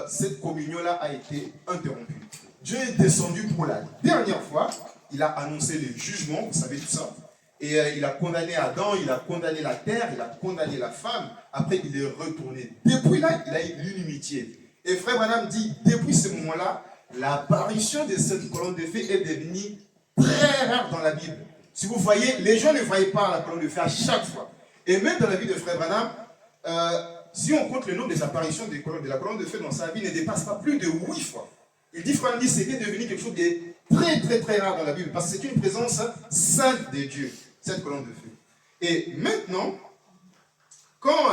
cette communion-là a été interrompue. Dieu est descendu pour la dernière fois. Il a annoncé le jugement, vous savez tout ça. Et il a condamné Adam, il a condamné la terre, il a condamné la femme. Après, il est retourné. Depuis là, il a eu l'unimitié. Et frère Branham dit, depuis ce moment-là, l'apparition de cette colonne de feu est devenue très rare dans la Bible. Si vous voyez, les gens ne voyaient pas la colonne de feu à chaque fois. Et même dans la vie de frère Branham, si on compte le nombre des apparitions de la colonne de feu dans sa vie, ne dépasse pas plus de 8 fois. Il dit, frère, c'était devenu quelque chose de très, très, très rare dans la Bible, parce que c'est une présence sainte de Dieu, cette colonne de feu. Et maintenant, quand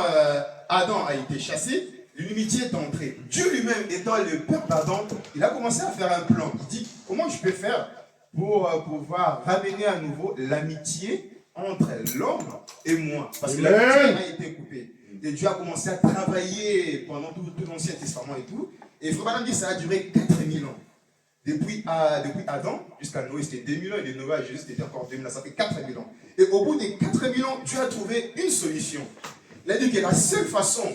Adam a été chassé, l'unité est entrée. Dieu lui-même étant le père d'Adam, il a commencé à faire un plan. Il dit, comment je peux faire pour pouvoir ramener à nouveau l'amitié entre l'homme et moi? Parce que l'amitié a été coupée. Et Dieu a commencé à travailler pendant tout l'Ancien Testament et tout. Et Frère Branham dit que ça a duré 4000 ans. Depuis Adam jusqu'à Noé, c'était 2000 ans. Et de Noé à Jésus, c'était encore 2000 ans. Ça fait 4000 ans. Et au bout des 4000 ans, Dieu a trouvé une solution. Il a dit que la seule façon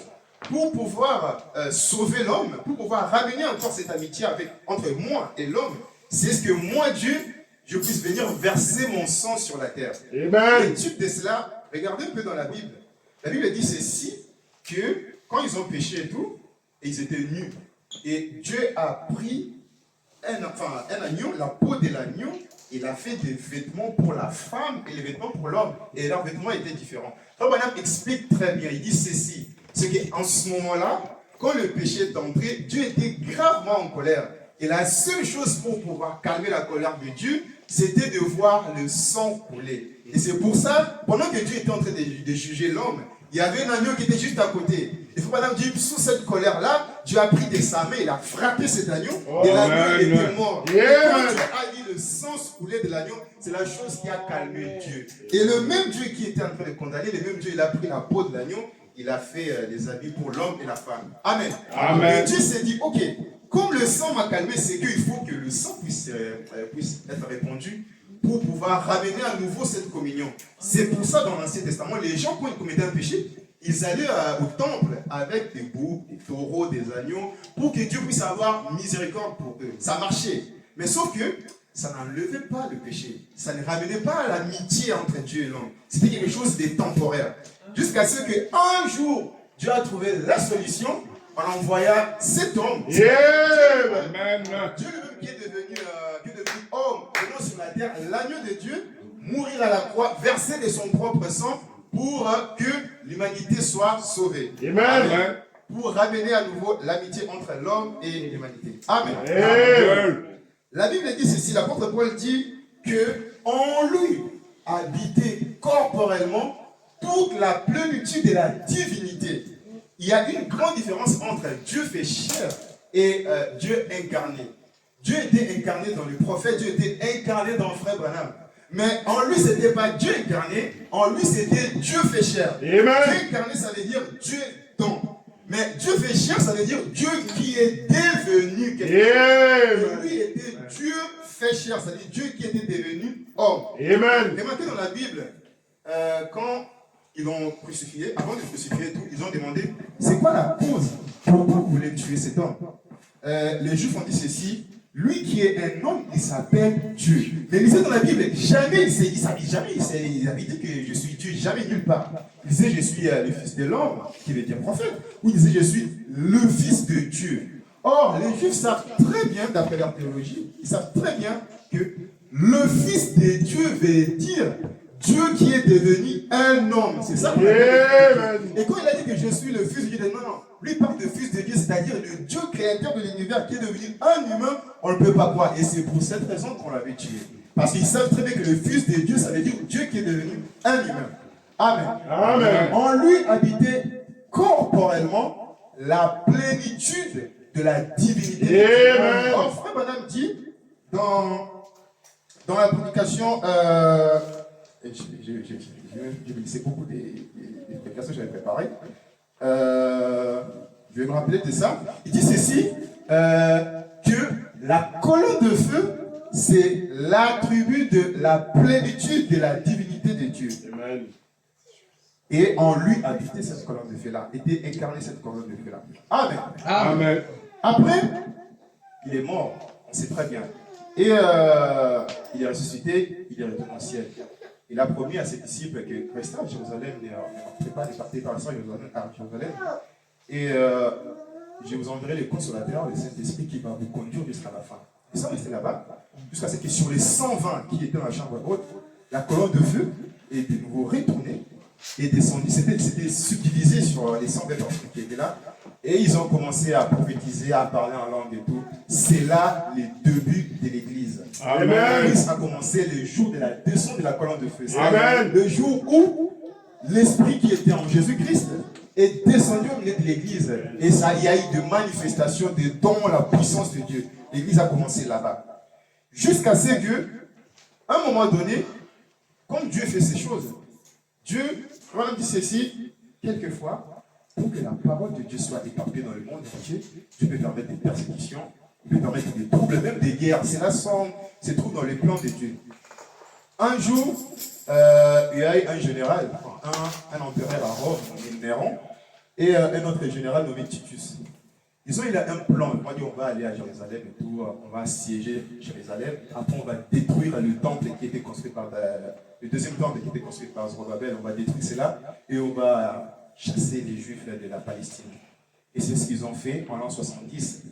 pour pouvoir sauver l'homme, pour pouvoir ramener encore cette amitié entre moi et l'homme, c'est ce que moi, Dieu, je puisse venir verser mon sang sur la terre. L'étude de cela, regardez un peu dans la Bible. La Bible dit ceci, que quand ils ont péché et tout, et ils étaient nus, et Dieu a pris un agneau, la peau de l'agneau, il a fait des vêtements pour la femme et les vêtements pour l'homme. Et leurs vêtements étaient différents. Frère Branham explique très bien, il dit ceci, c'est qu'en ce moment-là, quand le péché est entré, Dieu était gravement en colère. Et la seule chose pour pouvoir calmer la colère de Dieu, c'était de voir le sang couler. Et c'est pour ça, pendant que Dieu était en train de juger l'homme, il y avait un agneau qui était juste à côté. Et Frère Branham dit, sous cette colère-là, Dieu a pris de sa main, il a frappé cet agneau, et l'agneau était mort. Et quand Dieu a dit le sang couler de l'agneau, c'est la chose qui a calmé Dieu. Et le même Dieu qui était en train de condamner, le même Dieu, il a pris la peau de l'agneau, il a fait des habits pour l'homme et la femme. Amen. Amen. Et Dieu s'est dit, ok, comme le sang m'a calmé, c'est qu'il faut que le sang puisse être répandu pour pouvoir ramener à nouveau cette communion. C'est pour ça, dans l'Ancien Testament, les gens, quand ils commettaient un péché, ils allaient au temple avec des boucs, des taureaux, des agneaux, pour que Dieu puisse avoir miséricorde pour eux. Ça marchait. Mais sauf que ça n'enlevait pas le péché. Ça ne ramenait pas l'amitié entre Dieu et l'homme. C'était quelque chose de temporaire. Jusqu'à ce qu'un jour, Dieu a trouvé la solution en envoyant cet homme. Amen. Dieu lui-même qui est devenu homme, venant sur la terre, l'agneau de Dieu, mourir à la croix, verser de son propre sang pour que l'humanité soit sauvée. Amen. Pour ramener à nouveau l'amitié entre l'homme et l'humanité. Amen. Amen. La Bible dit ceci, l'apôtre Paul dit que en lui habitait corporellement toute la plénitude de la divinité. Il y a une grande différence entre Dieu fait chair et Dieu incarné. Dieu était incarné dans le prophète, Dieu était incarné dans Frère Branham. Mais en lui, ce n'était pas Dieu incarné, en lui, c'était Dieu fait chair. Amen. Dieu incarné, ça veut dire Dieu dans. Mais Dieu fait chair, ça veut dire Dieu qui est devenu quelqu'un. Lui était Dieu fait chair, ça veut dire Dieu qui était devenu homme. Amen. Remarquez dans la Bible, quand ils l'ont crucifié, avant de le crucifier, ils ont demandé, c'est quoi la cause pour vous voulez tuer cet homme? Les Juifs ont dit ceci, lui qui est un homme, il s'appelle Dieu. Mais lisez dans la Bible, jamais il avait dit que je suis Dieu, jamais nulle part. Il disait je suis le fils de l'homme, qui veut dire prophète, ou il disait je suis le fils de Dieu. Or, les Juifs savent très bien, d'après leur théologie, ils savent très bien que le fils de Dieu veut dire Dieu qui est devenu un homme. C'est ça qu'on a dit. Et quand il a dit que je suis le fils de Dieu, non. Lui parle de fils de Dieu, c'est-à-dire le Dieu créateur de l'univers qui est devenu un humain, on ne peut pas croire. Et c'est pour cette raison qu'on l'avait tué. Parce qu'ils savent très bien que le fils de Dieu, ça veut dire Dieu qui est devenu un humain. Amen. Amen. En lui habitait corporellement la plénitude de la divinité. Amen. Or, Frère Branham dit dans la prédication, j'ai laissé beaucoup des prédications que j'avais préparées. Je vais me rappeler de ça. Il dit ceci, que la colonne de feu, c'est l'attribut de la plénitude de la divinité de Dieu. Amen. Et en lui habitait cette colonne de feu-là, était incarnée cette colonne de feu-là. Amen. Amen. Après, il est mort, on sait très bien. Et il est ressuscité, il est retourné au ciel. Il a promis à ses disciples que restez à Jérusalem, ne partez pas, ne partez pas à Jérusalem. Et je vous enverrai le consolateur, le Saint-Esprit, qui va vous conduire jusqu'à la fin. Ils sont restés là-bas, jusqu'à ce que sur les 120 qui étaient dans la chambre haute, la colonne de feu est de nouveau retournée et descendue. C'était subdivisé sur les 120 personnes qui étaient là. Et ils ont commencé à prophétiser, à parler en langue et tout. C'est là les débuts de l'Église. Amen. L'Église a commencé le jour de la descente de la colonne de feu. Amen. Le jour où l'Esprit qui était en Jésus-Christ est descendu au milieu de l'Église. Et ça, il y a eu de manifestations, de dons, la puissance de Dieu. L'Église a commencé là-bas. Jusqu'à ce que, à un moment donné, comme Dieu fait ces choses, Dieu, on dit ceci, quelquefois, pour que la parole de Dieu soit éparpillée dans le monde entier, Dieu peut permettre des persécutions, il peut permettre des troubles, même des guerres. Cela se trouve dans les plans de Dieu. Un jour, il y a eu un général, un empereur à Rome, nommé Néron, et un autre général nommé Titus. Ils ont eu un plan. Ils m'ont dit on va aller à Jérusalem et tout, on va assiéger Jérusalem. Après, on va détruire le temple qui était construit par le deuxième temple qui était construit par Zorobabel. On va détruire cela et on va chasser les Juifs de la Palestine. Et c'est ce qu'ils ont fait en l'an 70.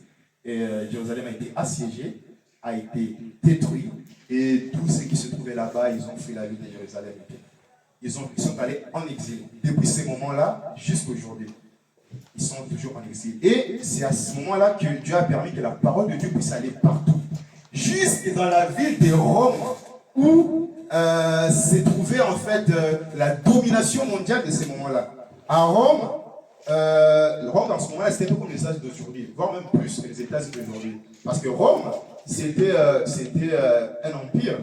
Et Jérusalem a été assiégée, a été détruit. Et tous ceux qui se trouvaient là-bas, ils ont fui la ville de Jérusalem. Ils sont allés en exil. Depuis ce moment-là, jusqu'à aujourd'hui. Ils sont toujours en exil. Et c'est à ce moment-là que Dieu a permis que la parole de Dieu puisse aller partout. Jusque dans la ville de Rome, où s'est trouvée en fait la domination mondiale de ces moments-là. À Rome, Rome dans ce moment-là, c'était un peu comme les États-Unis d'aujourd'hui, voire même plus que les États-Unis d'aujourd'hui. Parce que Rome, c'était un empire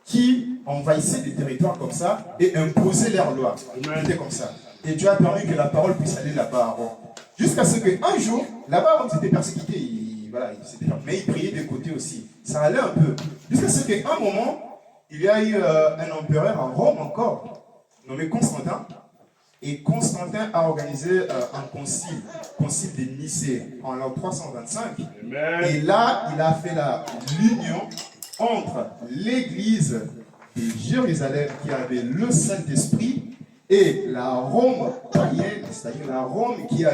qui envahissait des territoires comme ça et imposait leurs lois. C'était comme ça. Et Dieu a permis que la parole puisse aller là-bas à Rome. Jusqu'à ce qu'un jour, là-bas, Rome s'était persécuté. Mais il priait de côté aussi. Ça allait un peu. Jusqu'à ce qu'à un moment, il y a eu un empereur à Rome encore, nommé Constantin. Et Constantin a organisé un concile de Nicée en l'an 325. Amen. Et là, il a fait l'union entre l'église de Jérusalem qui avait le Saint-Esprit et la Rome païenne, c'est-à-dire la Rome qui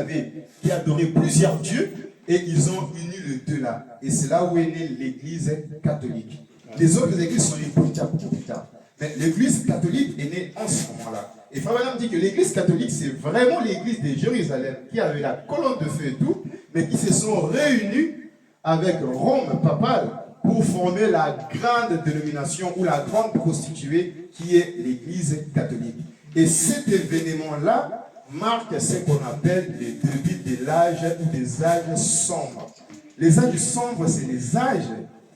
adorait plusieurs dieux, et ils ont uni les deux là. Et c'est là où est née l'église catholique. Les autres églises sont nées beaucoup plus tard. Mais l'église catholique est née en ce moment-là. Et Frère Branham dit que l'église catholique, c'est vraiment l'église de Jérusalem qui avait la colonne de feu et tout, mais qui se sont réunis avec Rome papale pour former la grande dénomination ou la grande prostituée qui est l'église catholique. Et cet événement-là marque ce qu'on appelle les débuts de l'âge ou des âges sombres. Les âges sombres, c'est les âges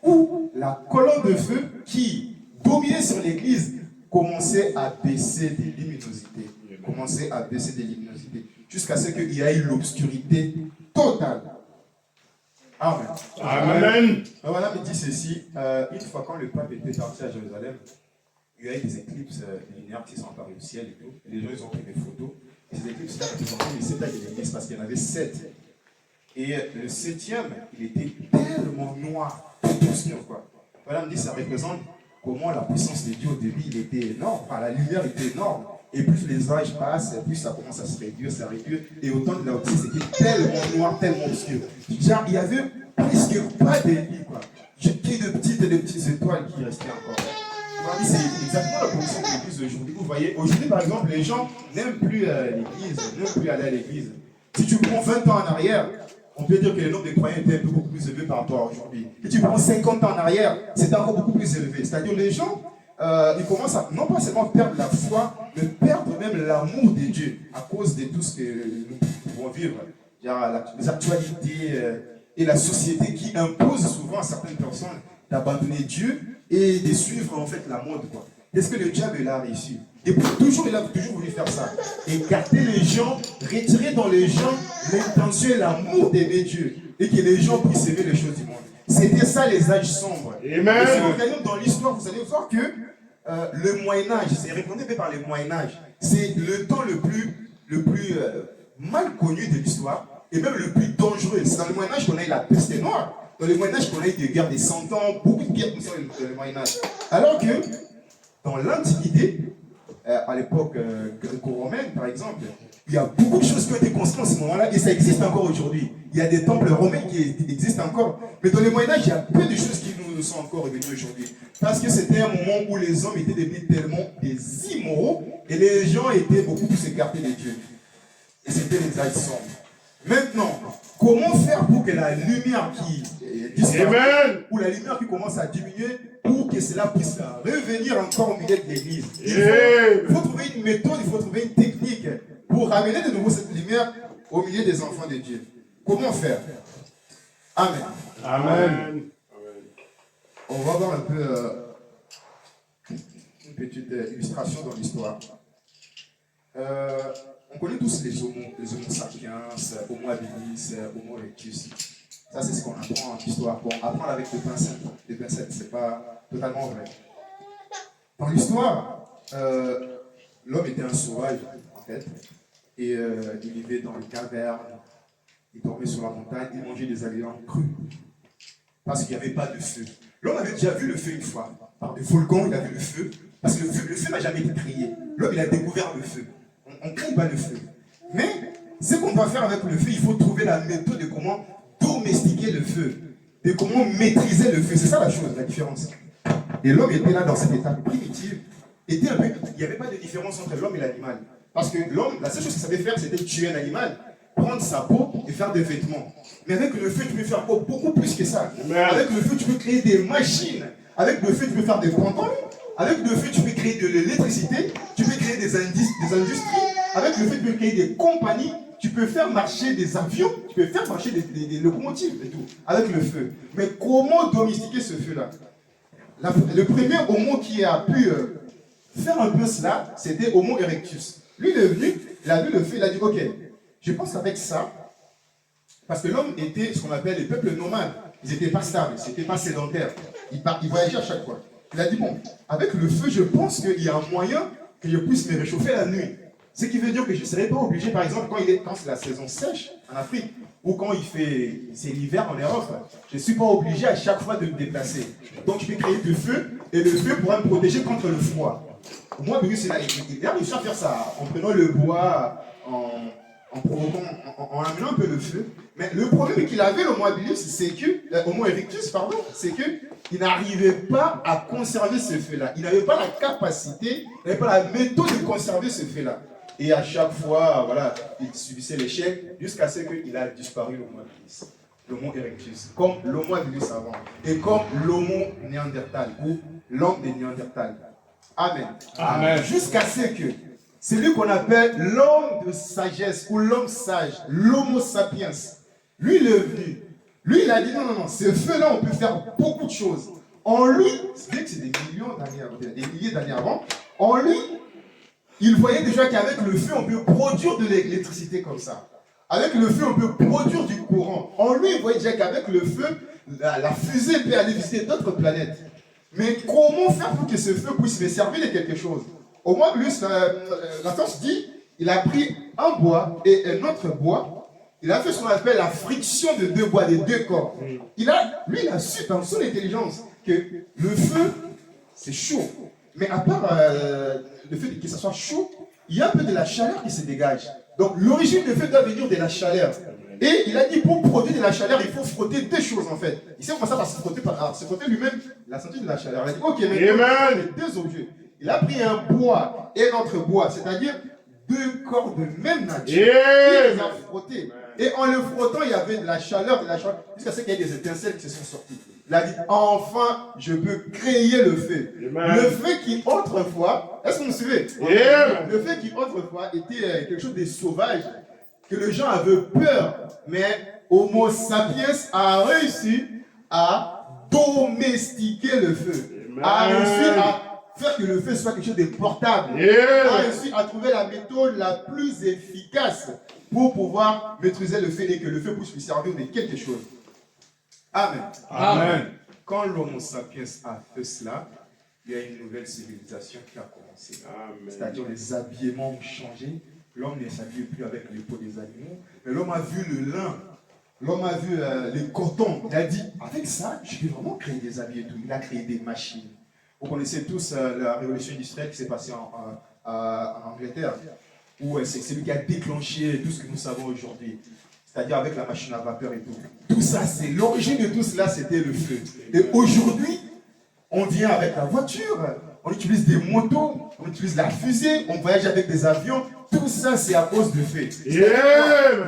où la colonne de feu qui dominait sur l'église commençait à baisser de luminosité. Jusqu'à ce qu'il y ait l'obscurité totale. Amen. Amen. Voilà, il dit ceci, une fois quand le pape était parti à Jérusalem, il y a eu des éclipses lunaires qui sont apparues au ciel et tout. Et les gens ils ont pris des photos. Et ces éclipses-là représentaient les 7 âges de l'église parce qu'il y en avait 7. Et le 7e, il était tellement noir, tout obscur quoi. Voilà, il me dit ça représente comment la puissance de Dieu au début, il était énorme. Enfin, la lumière était énorme. Et plus les âges passent, plus ça commence à se réduire, Et au temps de la haute, c'était tellement noir, tellement obscur. Genre, il y avait presque pas de nuit, quoi. J'ai de petites étoiles qui restaient encore. C'est exactement la position de l'église aujourd'hui. Vous voyez, aujourd'hui, par exemple, les gens n'aiment plus l'église, n'aiment plus aller à l'église. Si tu prends 20 ans en arrière, on peut dire que le nombre de croyants était beaucoup plus élevé par rapport à aujourd'hui. Si tu prends 50 ans en arrière, c'est encore beaucoup plus élevé. C'est-à-dire les gens, ils commencent à non pas seulement perdre la foi, mais perdre même l'amour de Dieu à cause de tout ce que nous pouvons vivre. Les actualités et la société qui impose souvent à certaines personnes d'abandonner Dieu et de suivre en fait la mode. Est-ce que le diable a réussi? Et toujours, il a toujours voulu faire ça. Écarter les gens, retirer dans les gens l'intention et l'amour d'aimer Dieu. Et que les gens puissent aimer les choses du monde. C'était ça les âges sombres. Amen. Et si vous regardez dans l'histoire, vous allez voir que le Moyen-Âge, c'est représenté par le Moyen-Âge. C'est le temps le plus mal connu de l'histoire et même le plus dangereux. C'est dans le Moyen-Âge qu'on a eu la peste noire. Dans le Moyen-Âge qu'on a eu des guerres des 100 ans, beaucoup de guerres comme ça dans le Moyen-Âge. Alors que dans l'Antiquité, à l'époque gréco-romaine par exemple, il y a beaucoup de choses qui ont été construites en ce moment-là et ça existe encore aujourd'hui. Il y a des temples romains qui existent encore. Mais dans le Moyen-Âge, il y a peu de choses qui nous sont encore revenues aujourd'hui. Parce que c'était un moment où les hommes étaient devenus tellement des immoraux et les gens étaient beaucoup plus écartés de Dieu. Et c'était les âges sombres. Maintenant, comment faire pour que la lumière qui disparaît, ou la lumière qui commence à diminuer, pour que cela puisse revenir encore au milieu de l'église? Il faut trouver une méthode, il faut trouver une technique pour ramener de nouveau cette lumière au milieu des enfants de Dieu. Comment faire? Amen. Amen. On va voir un peu une petite illustration dans l'histoire. On connaît tous les homo sapiens, homo habilis, homo erectus. Ça, c'est ce qu'on apprend en histoire. Bon, apprendre avec des pincettes, c'est pas totalement vrai. Dans l'histoire, l'homme était un sauvage, en fait, et il vivait dans les cavernes, il dormait sur la montagne, il mangeait des aliments crus, parce qu'il n'y avait pas de feu. L'homme avait déjà vu le feu une fois. Par des volcans, il a vu le feu, parce que le feu n'a jamais été créé. L'homme, il a découvert le feu. On ne crée pas le feu. Mais ce qu'on doit faire avec le feu, il faut trouver la méthode de comment domestiquer le feu, de comment maîtriser le feu. C'est ça la chose, la différence. Et l'homme était là dans cet état primitif. Il n'y avait pas de différence entre l'homme et l'animal. Parce que l'homme, la seule chose qu'il savait faire, c'était tuer un animal, prendre sa peau et faire des vêtements. Mais avec le feu, tu peux faire beaucoup plus que ça. Avec le feu, tu peux créer des machines. Avec le feu, tu peux faire des pantalons. Avec le feu, tu peux créer de l'électricité. Tu peux créer des industries. Avec le feu, tu peux créer des compagnies. Tu peux faire marcher des avions. Tu peux faire marcher des locomotives et tout. Avec le feu. Mais comment domestiquer ce feu-là? Le premier homo qui a pu faire un peu cela, c'était Homo erectus. Lui, il est venu, il a vu le feu, il a dit, ok, je pense qu'avec ça, parce que l'homme était ce qu'on appelle les peuples nomades. Ils n'étaient pas stables, ils n'étaient pas sédentaires. Ils voyageaient à chaque fois. Il a dit, bon, avec le feu, je pense qu'il y a un moyen que je puisse me réchauffer la nuit. Ce qui veut dire que je ne serais pas obligé, par exemple, quand c'est la saison sèche en Afrique, ou quand c'est l'hiver en Europe, je ne suis pas obligé à chaque fois de me déplacer. Donc je peux créer du feu, et le feu pourra me protéger contre le froid. Moi, il a réussi à faire ça en prenant le bois, en provoquant, en amenant un peu le feu. Mais le problème qu'il avait, l'Homo habilis, c'est que, Homo erectus, pardon, c'est qu'il n'arrivait pas à conserver ce feu-là. Il n'avait pas la capacité, il n'avait pas la méthode de conserver ce feu-là. Et à chaque fois, voilà, il subissait l'échec jusqu'à ce qu'il a disparu, l'Homo habilis, l'Homo erectus, comme l'Homo habilis avant, et comme l'Homo néandertal, ou l'homme des Néandertals. Amen. Amen. Jusqu'à ce que celui qu'on appelle l'homme de sagesse ou l'homme sage, l'homo sapiens, lui il est venu. Lui il a dit non, ce feu-là on peut faire beaucoup de choses. En lui, c'est vrai que c'est des millions d'années avant, des milliers d'années avant, en lui, il voyait déjà qu'avec le feu on peut produire de l'électricité comme ça. Avec le feu on peut produire du courant. En lui, il voyait déjà qu'avec le feu, la fusée peut aller visiter d'autres planètes. Mais comment faire pour que ce feu puisse me servir de quelque chose? Au moins, lui, la science dit, il a pris un bois et un autre bois, il a fait ce qu'on appelle la friction de deux bois, des deux corps. Lui, il a su dans son intelligence que le feu, c'est chaud. Mais à part le fait que ça soit chaud, il y a un peu de la chaleur qui se dégage. Donc, l'origine du feu doit venir de la chaleur. Et il a dit, pour produire de la chaleur, il faut frotter deux choses en fait. Il sait comment ça va se frotter lui-même, la sentir de la chaleur. Il a dit, ok, mais deux objets. Il a pris un bois et un autre bois, c'est-à-dire deux corps de même nature. Il les a frottés. Et en le frottant, il y avait de la chaleur, jusqu'à ce qu'il y ait des étincelles qui se sont sorties. Il a dit, enfin, je peux créer le feu. Le feu qui autrefois, est-ce que vous me suivez? Le feu qui autrefois était quelque chose de sauvage, que les gens avaient peur, mais Homo sapiens a réussi à domestiquer le feu, a réussi à faire que le feu soit quelque chose de portable, a réussi à trouver la méthode la plus efficace pour pouvoir maîtriser le feu et que le feu puisse lui servir de quelque chose. Amen. Amen. Quand l'Homo sapiens a fait cela, il y a une nouvelle civilisation qui a commencé. C'est-à-dire les habillements ont changé. L'homme ne s'habille plus avec les peaux des animaux, mais l'homme a vu le lin, l'homme a vu les cotons. Il a dit, avec ça, je vais vraiment créer des habits et tout. Il a créé des machines. Vous connaissez tous la révolution industrielle qui s'est passée en Angleterre, où c'est celui qui a déclenché tout ce que nous savons aujourd'hui, c'est-à-dire avec la machine à vapeur et tout. Tout ça, c'est l'origine de tout cela, c'était le feu. Et aujourd'hui, on vient avec la voiture, on utilise des motos, on utilise la fusée, on voyage avec des avions. Tout ça, c'est à cause du feu.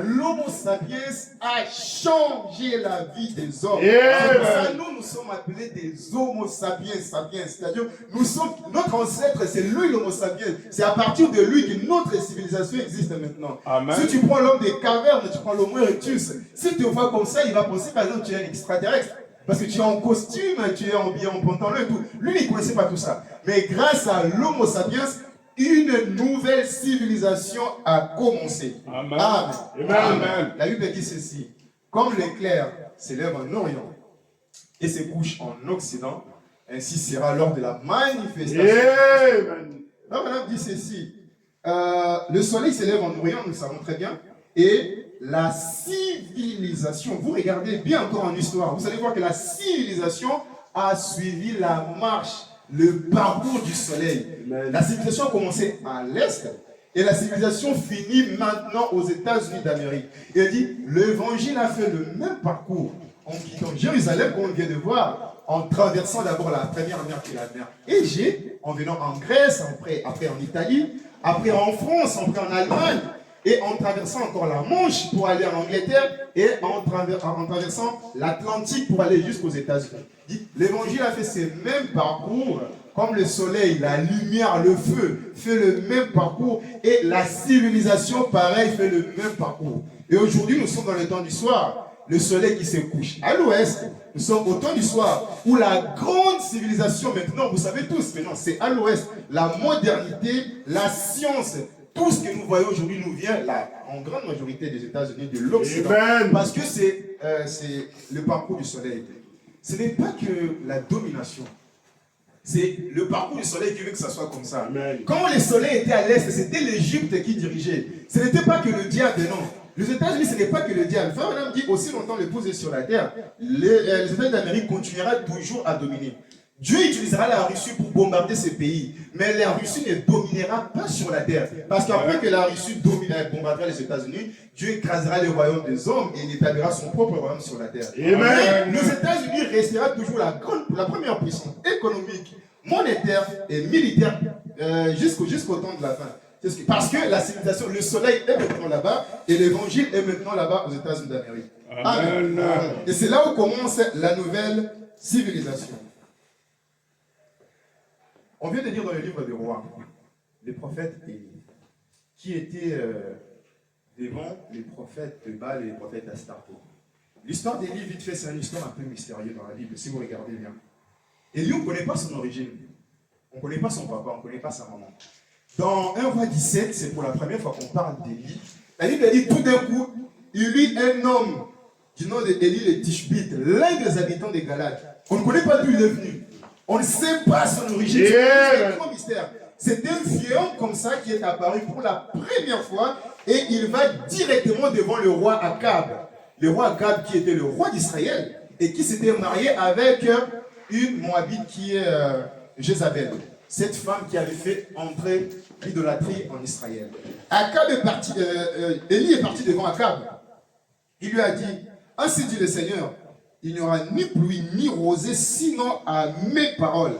L'Homo sapiens a changé la vie des hommes. C'est pour ça que nous sommes appelés des Homo sapiens, c'est-à-dire notre ancêtre, c'est lui l'Homo sapiens. C'est à partir de lui que notre civilisation existe maintenant. Amen. Si tu prends l'homme des cavernes, tu prends l'Homo erectus, si tu le vois comme ça, il va penser par exemple que tu es un extraterrestre. Parce que tu es en costume, tu es habillé en pantalon et tout. Lui, il ne connaissait pas tout ça. Mais grâce à l'Homo sapiens, une nouvelle civilisation a commencé. Amen. Amen. Amen. La Bible dit ceci. Comme l'éclair s'élève en Orient et se couche en Occident, ainsi sera lors de la manifestation. Amen. La Madame dit ceci. Le soleil s'élève en Orient, nous le savons très bien. Et la civilisation, vous regardez bien encore en histoire, vous allez voir que la civilisation a suivi la marche, le parcours du soleil. La civilisation a commencé à l'est et la civilisation finit maintenant aux États-Unis d'Amérique. Et elle dit, l'évangile a fait le même parcours en quittant Jérusalem, qu'on vient de voir, en traversant d'abord la première mer qui est la mer Égée, en venant en Grèce, après en Italie, après en France, après en Allemagne, et en traversant encore la Manche pour aller en Angleterre, et en traversant l'Atlantique pour aller jusqu'aux États-Unis. L'évangile a fait ce même parcours, comme le soleil, la lumière, le feu fait le même parcours, et la civilisation, pareil, fait le même parcours. Et aujourd'hui, nous sommes dans le temps du soir. Le soleil qui se couche à l'ouest, nous sommes au temps du soir, où la grande civilisation, maintenant, vous savez tous, maintenant, c'est à l'ouest, la modernité, la science, tout ce que nous voyons aujourd'hui nous vient là, en grande majorité des États-Unis, de l'Occident, parce que c'est le parcours du soleil. Ce n'est pas que la domination. C'est le parcours du soleil qui veut que ça soit comme ça. Amen. Quand le soleil était à l'est, c'était l'Égypte qui dirigeait. Ce n'était pas que le diable, non. Les États-Unis, ce n'est pas que le diable. Frère Branham dit aussi longtemps l'épouse est sur la terre, les États-Unis d'Amérique continuera toujours à dominer. Dieu utilisera la Russie pour bombarder ces pays, mais la Russie ne dominera pas sur la terre. Parce qu'après que la Russie bombardera les États-Unis, Dieu écrasera le royaume des hommes et il établira son propre royaume sur la terre. Amen. Les États-Unis restera toujours la première puissance économique, monétaire et militaire jusqu'au temps de la fin. Parce que la civilisation, le soleil est maintenant là-bas et l'évangile est maintenant là-bas aux États-Unis d'Amérique. Amen. Et c'est là où commence la nouvelle civilisation. On vient de lire dans le livre des rois, les prophètes Élie, qui étaient devant les prophètes de Baal et les prophètes d'Astarté. L'histoire d'Élie, vite fait, c'est une histoire un peu mystérieuse dans la Bible, si vous regardez bien. Élie, on ne connaît pas son origine. On ne connaît pas son papa, on ne connaît pas sa maman. Dans 1 roi 17, c'est pour la première fois qu'on parle d'Élie. La Bible dit tout d'un coup, il eut un homme du nom d'Élie le Tishbite, l'un des habitants des Galades. On ne connaît pas d'où il est venu. On ne sait pas son origine. C'est un grand mystère. C'est un vieux homme comme ça qui est apparu pour la première fois et il va directement devant le roi Akab. Le roi Akab qui était le roi d'Israël et qui s'était marié avec une Moabite qui est Jézabel. Cette femme qui avait fait entrer l'idolâtrie en Israël. Élie est parti devant Akab. Il lui a dit, ainsi dit le Seigneur, il n'y aura ni pluie ni rosée, sinon à mes paroles.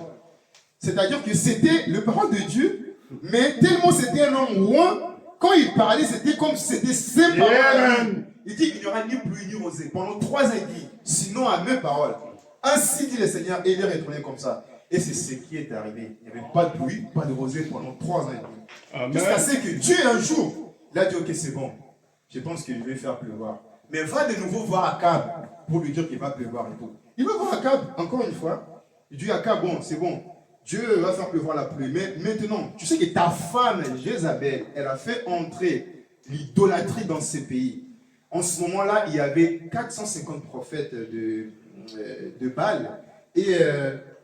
C'est-à-dire que c'était le parole de Dieu, mais tellement c'était un homme loin, quand il parlait, c'était comme si c'était ses paroles. Il dit qu'il n'y aura ni pluie ni rosée. Pendant 3 ans, il dit, sinon à mes paroles. Ainsi dit le Seigneur, et il est retourné comme ça. Et c'est ce qui est arrivé. Il n'y avait pas de pluie, pas de rosée pendant 3 ans et demi. Jusqu'à ce que Dieu, un jour, il a dit, ok, c'est bon. Je pense que je vais faire pleuvoir. Mais va de nouveau voir Akab pour lui dire qu'il va pleuvoir et tout. Il va voir Akab encore une fois. Il dit Akab, bon, c'est bon. Dieu va faire pleuvoir la pluie. Mais maintenant, tu sais que ta femme, Jézabel, elle a fait entrer l'idolâtrie dans ces pays. En ce moment-là, il y avait 450 prophètes de Baal et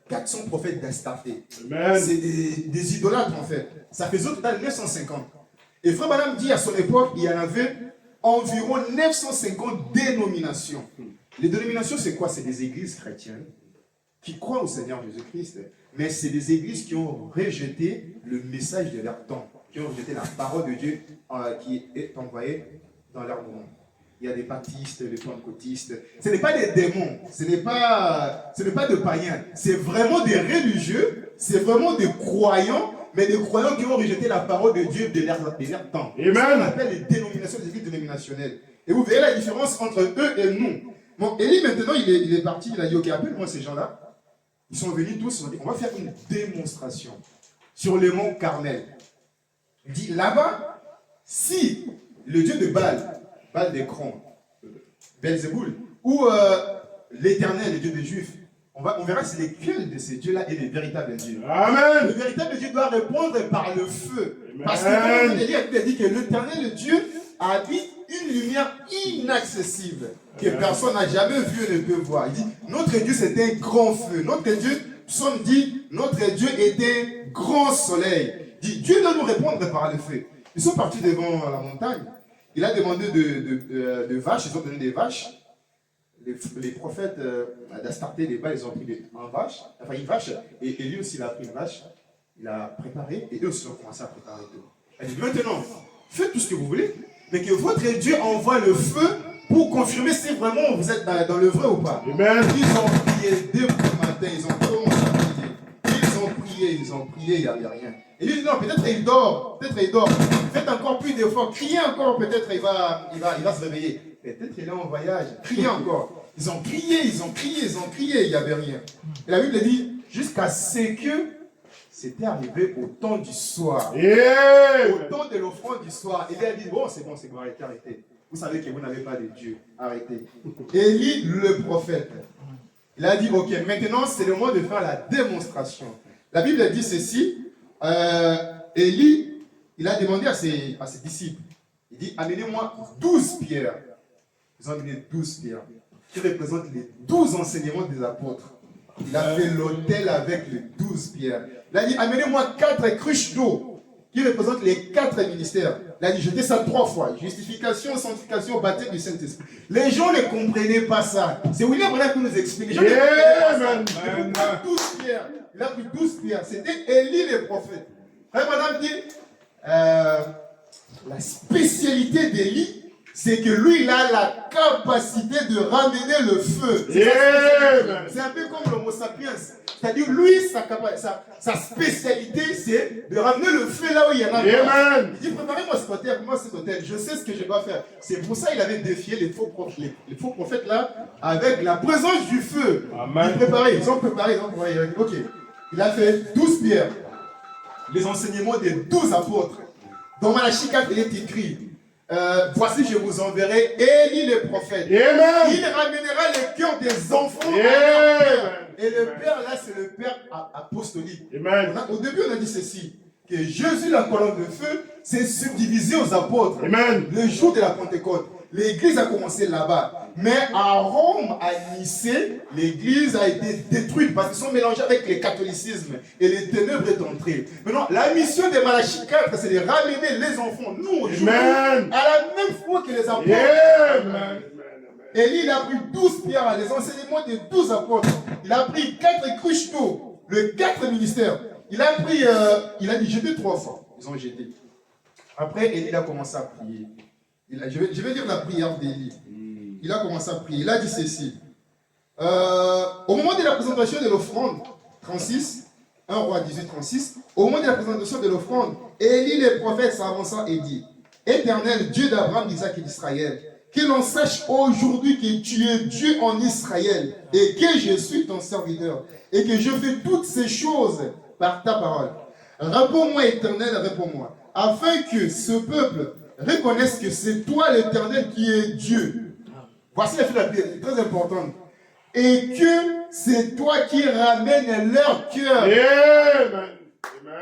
400 prophètes d'Astarté. C'est des idolâtres en fait. Ça faisait au total 950. Et Frère Branham dit à son époque, il y en avait environ 950 dénominations. Les dénominations, c'est quoi? C'est des églises chrétiennes qui croient au Seigneur Jésus-Christ, mais c'est des églises qui ont rejeté le message de leur temps, qui ont rejeté la parole de Dieu qui est envoyée dans leur monde. Il y a des baptistes, des pentecôtistes. Ce n'est pas des démons, ce n'est pas de païens. C'est vraiment des religieux, c'est vraiment des croyants, mais des croyants qui ont rejeté la parole de Dieu de leur temps. C'est ce qu'on appelle les dénominations, les églises dénominationnelles. Et vous verrez la différence entre eux et nous. Bon, Élie, maintenant, il est parti, il a dit, ok, appelle-moi ces gens-là. Ils sont venus tous, ils ont dit, on va faire une démonstration sur le mont Carmel. Il dit, là-bas, si le dieu de Baal d'Écran, Belzéboul, ou l'Éternel, le Dieu des Juifs, on verra si lequel de ces dieux-là est le véritable Dieu. Amen. Le véritable Dieu doit répondre par le feu. Amen. Parce que Élie a dit que l'Éternel, le Dieu, habite une lumière inaccessible que personne n'a jamais vue et ne peut voir. Il dit, notre Dieu c'est un grand feu. Notre Dieu, Psaume dit, notre Dieu est un grand soleil. Il dit, Dieu doit nous répondre par le feu. Ils sont partis devant la montagne. Il a demandé de vaches, ils ont donné des vaches. Les prophètes d'Astarté, des Baal, ils ont pris une vache, et lui aussi il a pris une vache, il a préparé, et eux aussi ont commencé à préparer tout. Il dit maintenant, faites tout ce que vous voulez, mais que votre Dieu envoie le feu pour confirmer si vraiment vous êtes dans le vrai ou pas. Amen. Ils ont prié dès le matin, ils ont commencé à prier. Ils ont prié, il n'y avait rien. Et lui dit non, peut-être il dort, faites encore plus d'efforts, criez encore, peut-être il va se réveiller. Peut-être il est en voyage, criez encore. Ils ont crié, il n'y avait rien. Et la Bible dit, jusqu'à ce que c'était arrivé au temps du soir. Au temps de l'offrande du soir. Il a dit, bon, c'est bon, arrêtez. Vous savez que vous n'avez pas de Dieu, arrêtez. Élie, le prophète, il a dit, ok, maintenant c'est le moment de faire la démonstration. La Bible dit ceci, Élie, il a demandé à ses disciples, il dit, amenez-moi 12 pierres. Ils ont amené 12 pierres, qui représentent les 12 enseignements des apôtres. Il a fait l'autel avec les 12 pierres. Il a dit, amenez-moi 4 cruches d'eau qui représentent les 4 ministères. Il a dit, jetez ça 3 fois. Justification, sanctification, baptême du Saint-Esprit. Les gens ne comprenaient pas ça. C'est William Branham qui nous explique. Les gens ne comprenaient pas ça. 12 pierres. Il a pris 12 pierres. C'était Élie le prophète. Frère Madame dit, la spécialité d'Élie, c'est que lui, il a la capacité de ramener le feu. C'est un peu comme l'homo sapiens. C'est-à-dire, lui, sa spécialité, c'est de ramener le feu là où il y en a. Amen. Il dit, préparez-moi cet hôtel, je sais ce que je dois faire. C'est pour ça qu'il avait défié les faux prophètes là, avec la présence du feu. Amen. Ils ont préparé. Ok. Il a fait 12 pierres. Les enseignements des 12 apôtres. Dans Malachie 4, il est écrit, voici je vous enverrai Élie le prophète. Amen. Il ramènera le cœur des enfants à Amen. leur père. Et le père là, c'est le père apostolique. Amen. Au début, on a dit ceci, que Jésus, la colonne de feu, s'est subdivisé aux apôtres. Amen. Le jour de la Pentecôte. L'église a commencé là-bas. Mais à Rome, à Nicée, l'église a été détruite parce qu'ils sont mélangés avec le catholicisme et les ténèbres est entrée. Maintenant, la mission de Malachie 4, c'est de ramener les enfants, nous, aujourd'hui, à la même foi que les apôtres. Amen. Élie, il a pris 12 pierres, les enseignements des 12 apôtres. Il a pris 4 cruches d'eau, le 4 ministères. Il a pris, il a dit jeter 3 fois. Ils ont jeté. Après, Élie a commencé à prier. Je vais lire la prière d'Élie. Il a commencé à prier. Il a dit ceci. Au moment de la présentation de l'offrande, 36, 1 roi 18, 36, au moment de la présentation de l'offrande, Élie le prophète s'avança et dit, Éternel Dieu d'Abraham, d'Isaac et d'Israël, que l'on sache aujourd'hui que tu es Dieu en Israël et que je suis ton serviteur et que je fais toutes ces choses par ta parole. Réponds-moi, Éternel, réponds-moi, afin que ce peuple reconnaisse que c'est toi, l'Éternel, qui est Dieu. Voici la prière, très importante. Et que c'est toi qui ramènes leur cœur. Amen.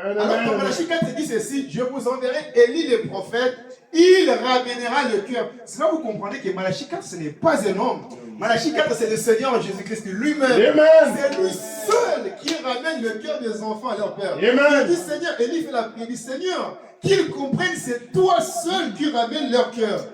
Alors, dans Malachie 4, il dit ceci, je vous enverrai Élie le prophète, il ramènera le cœur. C'est là que vous comprenez que Malachie 4, ce n'est pas un homme. Malachie 4, c'est le Seigneur Jésus-Christ lui-même. C'est lui seul qui ramène le cœur des enfants à leur père. Amen. Il dit, Seigneur, Élie fait la prière, il dit, Seigneur, qu'ils comprennent, c'est toi seul qui ramène leur cœur.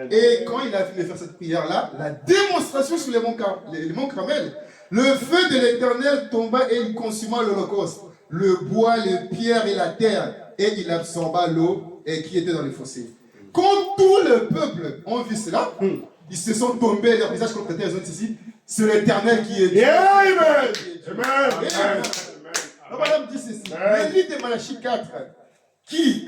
Et quand il a fini de faire cette prière-là, la démonstration sur les monts Carmel, le feu de l'Éternel tomba et il consuma l'Holocauste, le bois, les pierres et la terre, et il absorba l'eau qui était dans les fossés. Quand tout le peuple a vu cela, ils se sont tombés, leur visage contre terre, ils ont dit ici, c'est l'Éternel qui est Dieu. Amen. La madame dit ceci, l'Élie de Malachie 4, qui,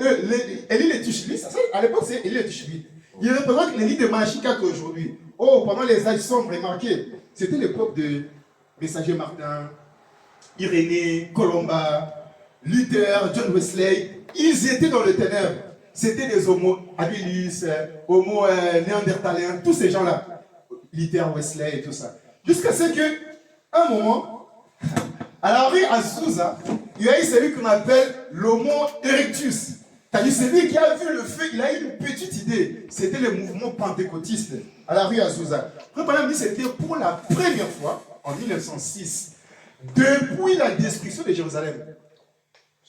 Élie les Tishbites, à l'époque c'est Élie les Tishbites. Il représente l'Élie de Malachie 4 aujourd'hui. Oh, pendant les âges sombres, remarquez, c'était l'époque de Messager Martin, Irénée, Colomba, Luther, John Wesley. Ils étaient dans le ténèbres. C'était des homo habilis, homo néandertaliens, tous ces gens-là. Luther, Wesley et tout ça. Jusqu'à ce que, un moment, à la rue Azusa, il y a eu celui qu'on appelle l'homo erectus. C'est-à-dire celui qui a vu le feu, il a eu une petite idée. C'était le mouvement pentecôtiste à la rue Azusa. Madame dit c'était pour la première fois, en 1906, depuis la destruction de Jérusalem,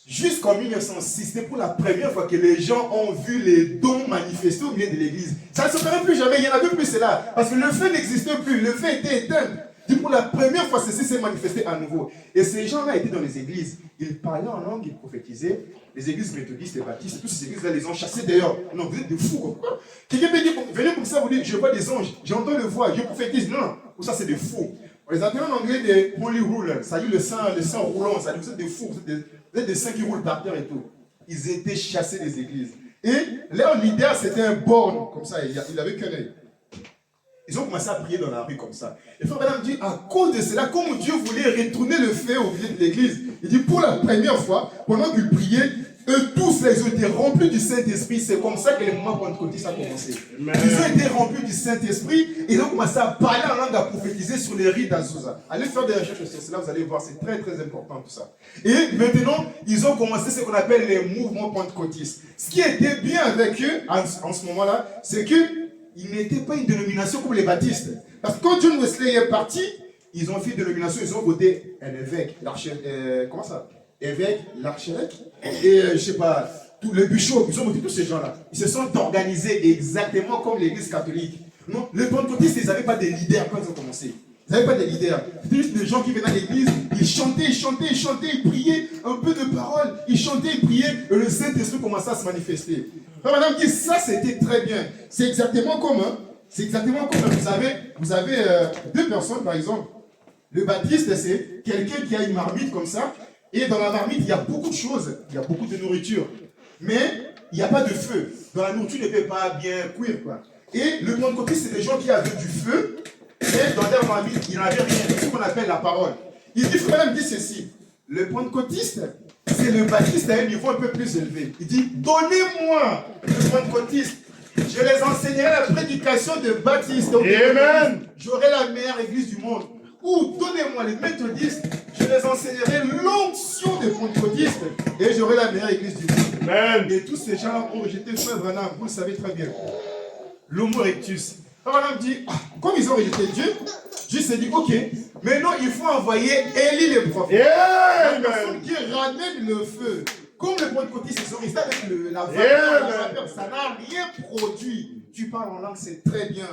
jusqu'en 1906, c'était pour la première fois que les gens ont vu les dons manifestés au milieu de l'église. Ça ne se ferait plus jamais, il n'y en avait plus cela. Parce que le feu n'existait plus, le feu était éteint. Et pour la première fois, ceci s'est manifesté à nouveau. Et ces gens-là étaient dans les églises. Ils parlaient en langue, ils prophétisaient. Les églises méthodistes et baptistes, toutes ces églises-là, les ont chassés d'ailleurs. Non, vous êtes des fous, quoi. Quelqu'un peut dire, venez comme ça, vous dites, je vois des anges, j'entends le voix, je prophétise. Non, tout ça, c'est des fous. On les appelle en anglais des holy rulers, ça dit le sang roulant, ça dit vous êtes des fous, vous êtes des saints qui roulent par terre et tout. Ils étaient chassés des églises. Et leur leader, c'était un borgne, comme ça, il avait qu'un œil. Ils ont commencé à prier dans la rue comme ça. Et frère Branham dit, à cause de cela, comme Dieu voulait retourner le feu au milieu de l'église, il dit, pour la première fois, pendant qu'ils priaient, eux tous, ils ont été remplis du Saint-Esprit. C'est comme ça que le mouvement pentecôtiste a commencé. Amen. Ils ont été remplis du Saint-Esprit et ils ont commencé à parler en langue, à prophétiser sur les rites d'Azusa. Allez faire des recherches sur cela, vous allez voir, c'est très très important tout ça. Et maintenant, ils ont commencé ce qu'on appelle les mouvements pentecôtistes. Ce qui était bien avec eux, en ce moment-là, c'est qu'ils n'étaient pas une dénomination comme les baptistes. Parce que quand John Wesley est parti, ils ont fait de nomination, ils ont voté un évêque, comment ça? Évêque, l'archevêque, et je sais pas, tous les bishops, ils ont voté tous ces gens-là. Ils se sont organisés exactement comme l'église catholique. Non, les pentecôtistes, ils n'avaient pas de leaders quand ils ont commencé. Ils n'avaient pas de leaders. C'était juste des gens qui venaient à l'église, ils chantaient, ils priaient, un peu de paroles, ils chantaient, ils priaient, et le Saint-Esprit commençait à se manifester. Alors, madame dit, ça c'était très bien. C'est exactement comme, vous avez deux personnes par exemple. Le baptiste, c'est quelqu'un qui a une marmite comme ça, et dans la marmite, il y a beaucoup de choses, il y a beaucoup de nourriture, mais il n'y a pas de feu. Dans la nourriture, ne peut pas bien cuire, quoi. Et le pentecôtiste, c'est des gens qui avaient du feu, et dans leur marmite, il n'y avait rien. C'est ce qu'on appelle la parole. Il dit, frère, dit ceci, le pentecôtiste, c'est le baptiste à un niveau un peu plus élevé. Il dit, donnez-moi le pentecôtiste. Je les enseignerai la prédication de Baptiste. Amen. J'aurai la meilleure église du monde. Ou donnez-moi les méthodistes. Je les enseignerai l'onction des pentecôtistes. Et j'aurai la meilleure église du monde. Amen. Et tous ces gens ont rejeté Frère Branham. Vous le savez très bien. L'homo erectus. Frère Branham dit, comme ils ont rejeté Dieu, Dieu s'est dit, ok, maintenant il faut envoyer Élie le prophète. La personne qui ramène le feu. Comme le pentecôtiste, ils sont restés avec la vapeur, ça n'a rien produit. Tu parles en langue, c'est très bien.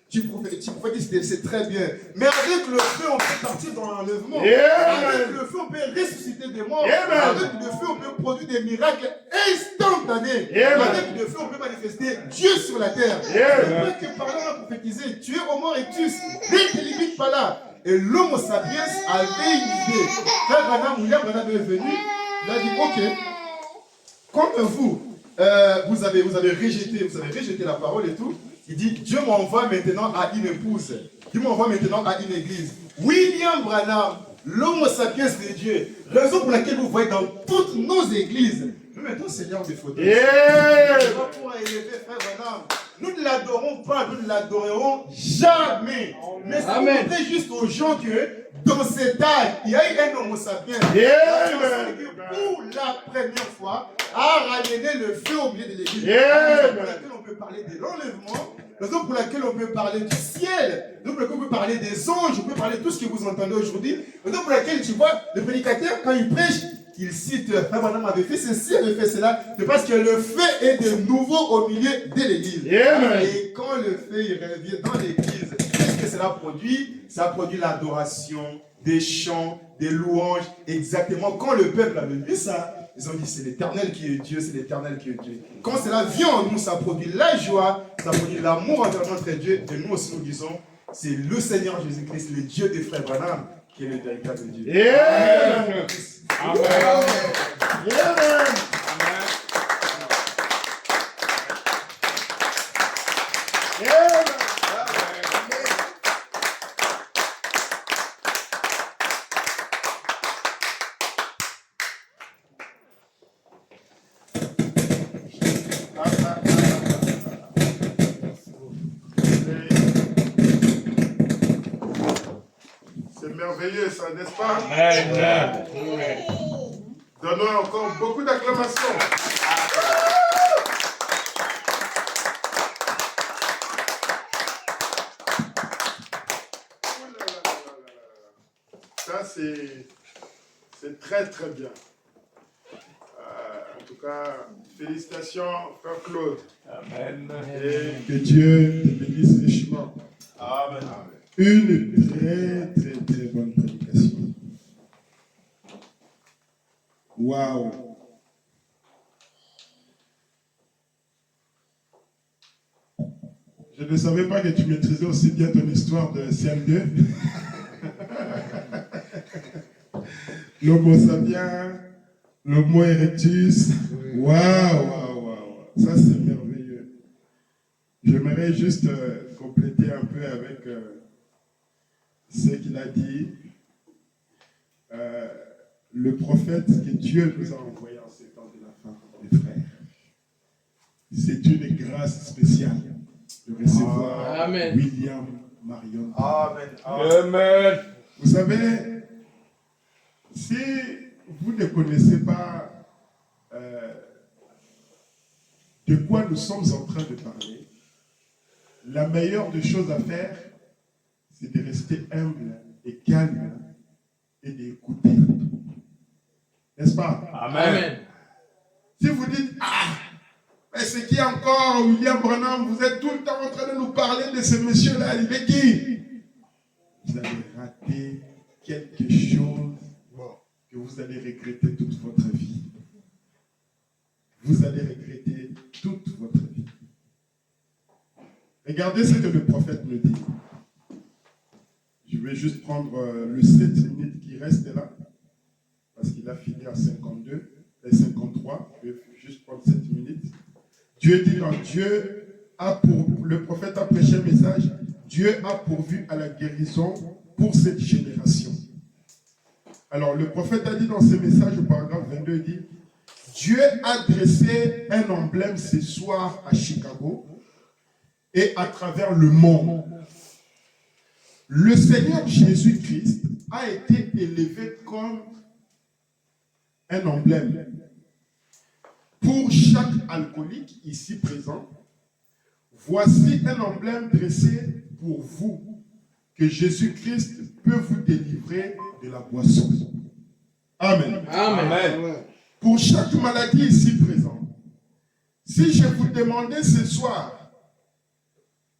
Tu prophétises, c'est très bien. Mais avec le feu, on peut partir dans l'enlèvement. Avec le feu, on peut ressusciter des morts. Avec le feu, on peut produire des miracles instantanés. Avec le feu, on peut manifester Dieu sur la terre. Le que parler à prophétiser, tu es homo erectus. Ne te limite pas là. Et l'homo sapiens avait une idée. Frère Branham, William Branham est venu. Il a dit, ok, comme vous avez rejeté la parole et tout, il dit, Dieu m'envoie maintenant à une épouse. Dieu m'envoie maintenant à une église. William Branham, l'homo sapiens de Dieu, raison pour laquelle vous voyez dans toutes nos églises, nous mettons Seigneur des photos. Pour élever Frère Branham. Nous ne l'adorons pas, nous ne l'adorerons jamais. Mais c'est pour montrer juste aux gens que dans cet âge, il y a eu un homo sapiens qui, pour la première fois, a ramené le feu au milieu de l'église. La raison pour laquelle on peut parler de l'enlèvement, la raison pour laquelle on peut parler du ciel, la raison pour laquelle on peut parler des anges, on peut parler de tout ce que vous entendez aujourd'hui, la raison pour laquelle, tu vois, le prédicateur, quand il prêche, il cite, Frère Branham avait fait ceci, avait fait cela, c'est parce que le feu est de nouveau au milieu de l'église. Et quand le feu il revient dans l'église, qu'est-ce que cela produit? Ça produit l'adoration, des chants, des louanges, exactement. Quand le peuple avait vu ça, ils ont dit c'est l'Éternel qui est Dieu, c'est l'Éternel qui est Dieu. Quand cela vient en nous, ça produit la joie, ça produit l'amour envers notre Dieu. Et nous aussi nous disons, c'est le Seigneur Jésus-Christ, le Dieu des frères Branham, qui est le véritable Dieu. Amen. Amen. Amen. C'est merveilleux ça, n'est-ce pas? Amen. Donnons encore beaucoup d'acclamations. Ça, c'est très très bien. En tout cas, félicitations, frère Claude. Amen. Et que Dieu te bénisse richement. Amen. Une très très très bonne prédication. Waouh! Je ne savais pas que tu maîtrisais aussi bien ton histoire de CM2. L'homo sapiens, l'homo erectus. Waouh, waouh, waouh. Ça, c'est merveilleux. J'aimerais juste compléter un peu avec ce qu'il a dit. Le prophète que Dieu nous a envoyé en ces temps de la fin, mes frères. C'est une grâce spéciale de recevoir William Marion. Amen. Amen. Vous savez, si vous ne connaissez pas de quoi nous sommes en train de parler, la meilleure des choses à faire, c'est de rester humble et calme et d'écouter. N'est-ce pas? Amen. Si vous dites, mais c'est qui encore, William Branham, vous êtes tout le temps en train de nous parler de ce monsieur-là, il est qui? Vous allez rater quelque chose que vous allez regretter toute votre vie. Vous allez regretter toute votre vie. Regardez ce que le prophète nous dit. Je vais juste prendre le 7 minutes qui reste là, parce qu'il a fini à 52 et 53. Je vais juste prendre 7 minutes. Dieu dit le prophète a prêché un message. Dieu a pourvu à la guérison pour cette génération. Alors le prophète a dit dans ce message au paragraphe 22, il dit, Dieu a dressé un emblème ce soir à Chicago et à travers le monde. Le Seigneur Jésus-Christ a été élevé comme un emblème. Pour chaque alcoolique ici présent, voici un emblème dressé pour vous, que Jésus-Christ peut vous délivrer de la boisson. Amen. Amen. Pour chaque maladie ici présent, si je vous demandais ce soir,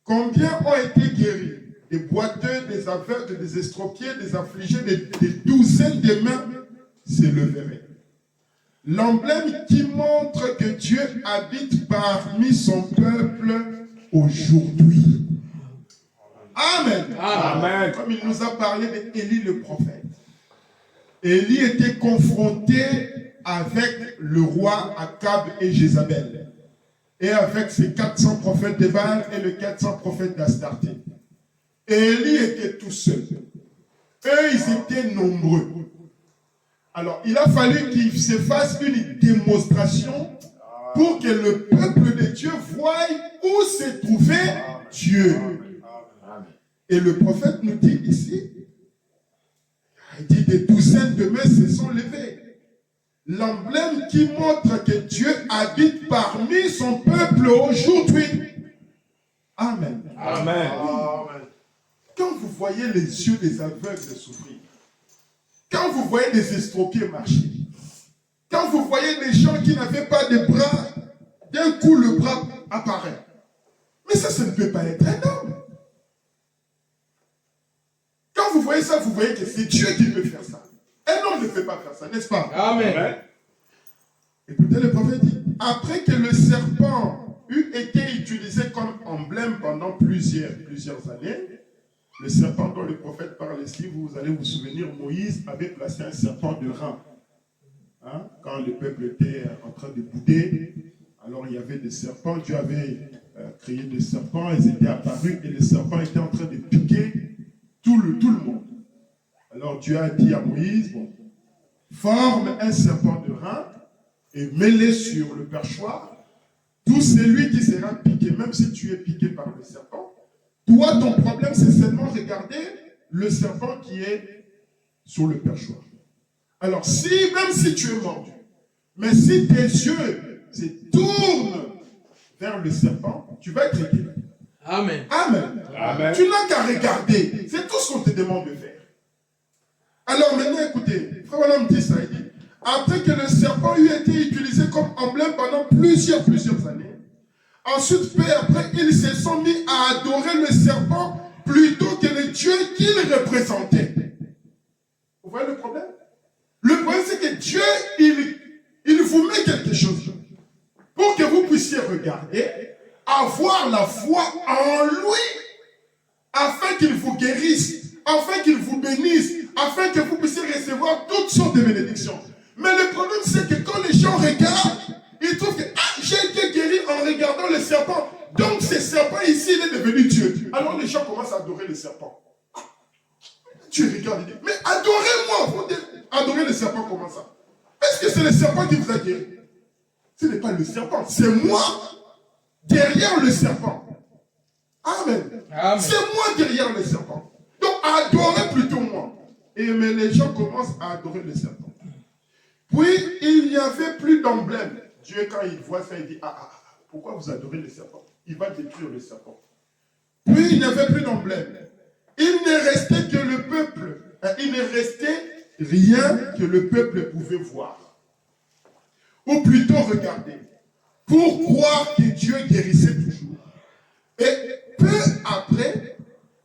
combien ont été guéris? Des boiteux, des aveugles, des estropiés, des affligés, des douzaines de mains s'éleveraient. L'emblème qui montre que Dieu habite parmi son peuple aujourd'hui. Amen. Amen. Comme il nous a parlé d'Élie le prophète. Élie était confronté avec le roi Akab et Jézabel. Et avec ses 400 prophètes de Baal et les 400 prophètes d'Astarté. Élie était tout seul. Eux, ils étaient nombreux. Alors, il a fallu qu'il se fasse une démonstration pour que le peuple de Dieu voie où se trouvait Dieu. Et le prophète nous dit ici, il dit des douzaines de mains se sont levées. L'emblème qui montre que Dieu habite parmi son peuple aujourd'hui. Amen. Amen. Quand vous voyez les yeux des aveugles souffrir, quand vous voyez des estropiés marcher, quand vous voyez des gens qui n'avaient pas de bras, d'un coup le bras apparaît. Mais ça ne peut pas être un homme. Quand vous voyez ça, vous voyez que c'est Dieu qui peut faire ça. Un homme ne peut pas faire ça, n'est-ce pas? Amen. Écoutez, le prophète dit, après que le serpent eut été utilisé comme emblème pendant plusieurs années, le serpent dont le prophète parle ici, vous allez vous souvenir, Moïse avait placé un serpent de rang. Quand le peuple était en train de bouder, alors il y avait des serpents, Dieu avait créé des serpents, ils étaient apparus et les serpents étaient en train de piquer tout le monde. Alors Dieu a dit à Moïse, forme un serpent de rang et mets-le sur le perchoir. Tout celui qui sera piqué, même si tu es piqué par le serpent, toi, ton problème, c'est seulement regarder le serpent qui est sur le perchoir. Alors, même si tu es mordu, mais si tes yeux se tournent vers le serpent, tu vas être guéri. Amen. Amen. Amen. Tu n'as qu'à regarder. C'est tout ce qu'on te demande de faire. Alors maintenant, écoutez, Frère William dit ça, il dit, après que le serpent eut été utilisé comme emblème pendant plusieurs années, ensuite, peu après, ils se sont mis à adorer le serpent plutôt que le Dieu qu'il représentait. Vous voyez le problème? Le problème, c'est que Dieu, il vous met quelque chose pour que vous puissiez regarder, avoir la foi en lui, afin qu'il vous guérisse, afin qu'il vous bénisse, afin que vous puissiez recevoir toutes sortes de bénédictions. Mais le problème, c'est que quand les gens regardent, ils trouvent que j'ai été guéri en regardant le serpent. Donc ce serpent ici, il est devenu Dieu. Alors les gens commencent à adorer le serpent. Tu regardes, il dit, mais adorez-moi. Adorer le serpent, comment ça? Est-ce que c'est le serpent qui vous a guéri? Ce n'est pas le serpent, c'est moi derrière le serpent. Amen. C'est moi derrière le serpent. Donc adorez plutôt moi. Mais les gens commencent à adorer le serpent. Puis il n'y avait plus d'emblème. Dieu, quand il voit ça, il dit, pourquoi vous adorez le serpent? Il va détruire le serpent. Puis il n'y avait plus d'emblème. il ne restait que le peuple. Il ne restait rien que le peuple pouvait voir. Ou plutôt regarder. Pour croire que Dieu guérissait toujours. Et peu après,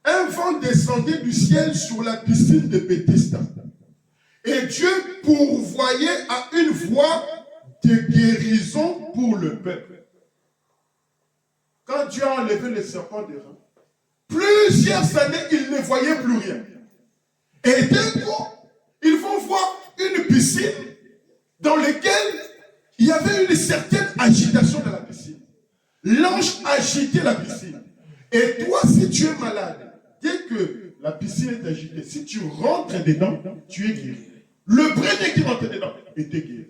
un vent descendait du ciel sur la piscine de Bethesda. Et Dieu pourvoyait à une voie de guérison pour le peuple. Quand Dieu a enlevé le serpent des reins, plusieurs années, il ne voyait plus rien. Et d'un coup, ils vont voir une piscine dans laquelle il y avait une certaine agitation de la piscine. L'ange agitait la piscine. Et toi, si tu es malade, dès que la piscine est agitée, si tu rentres dedans, tu es guéri. Le premier qui rentre dedans était guéri.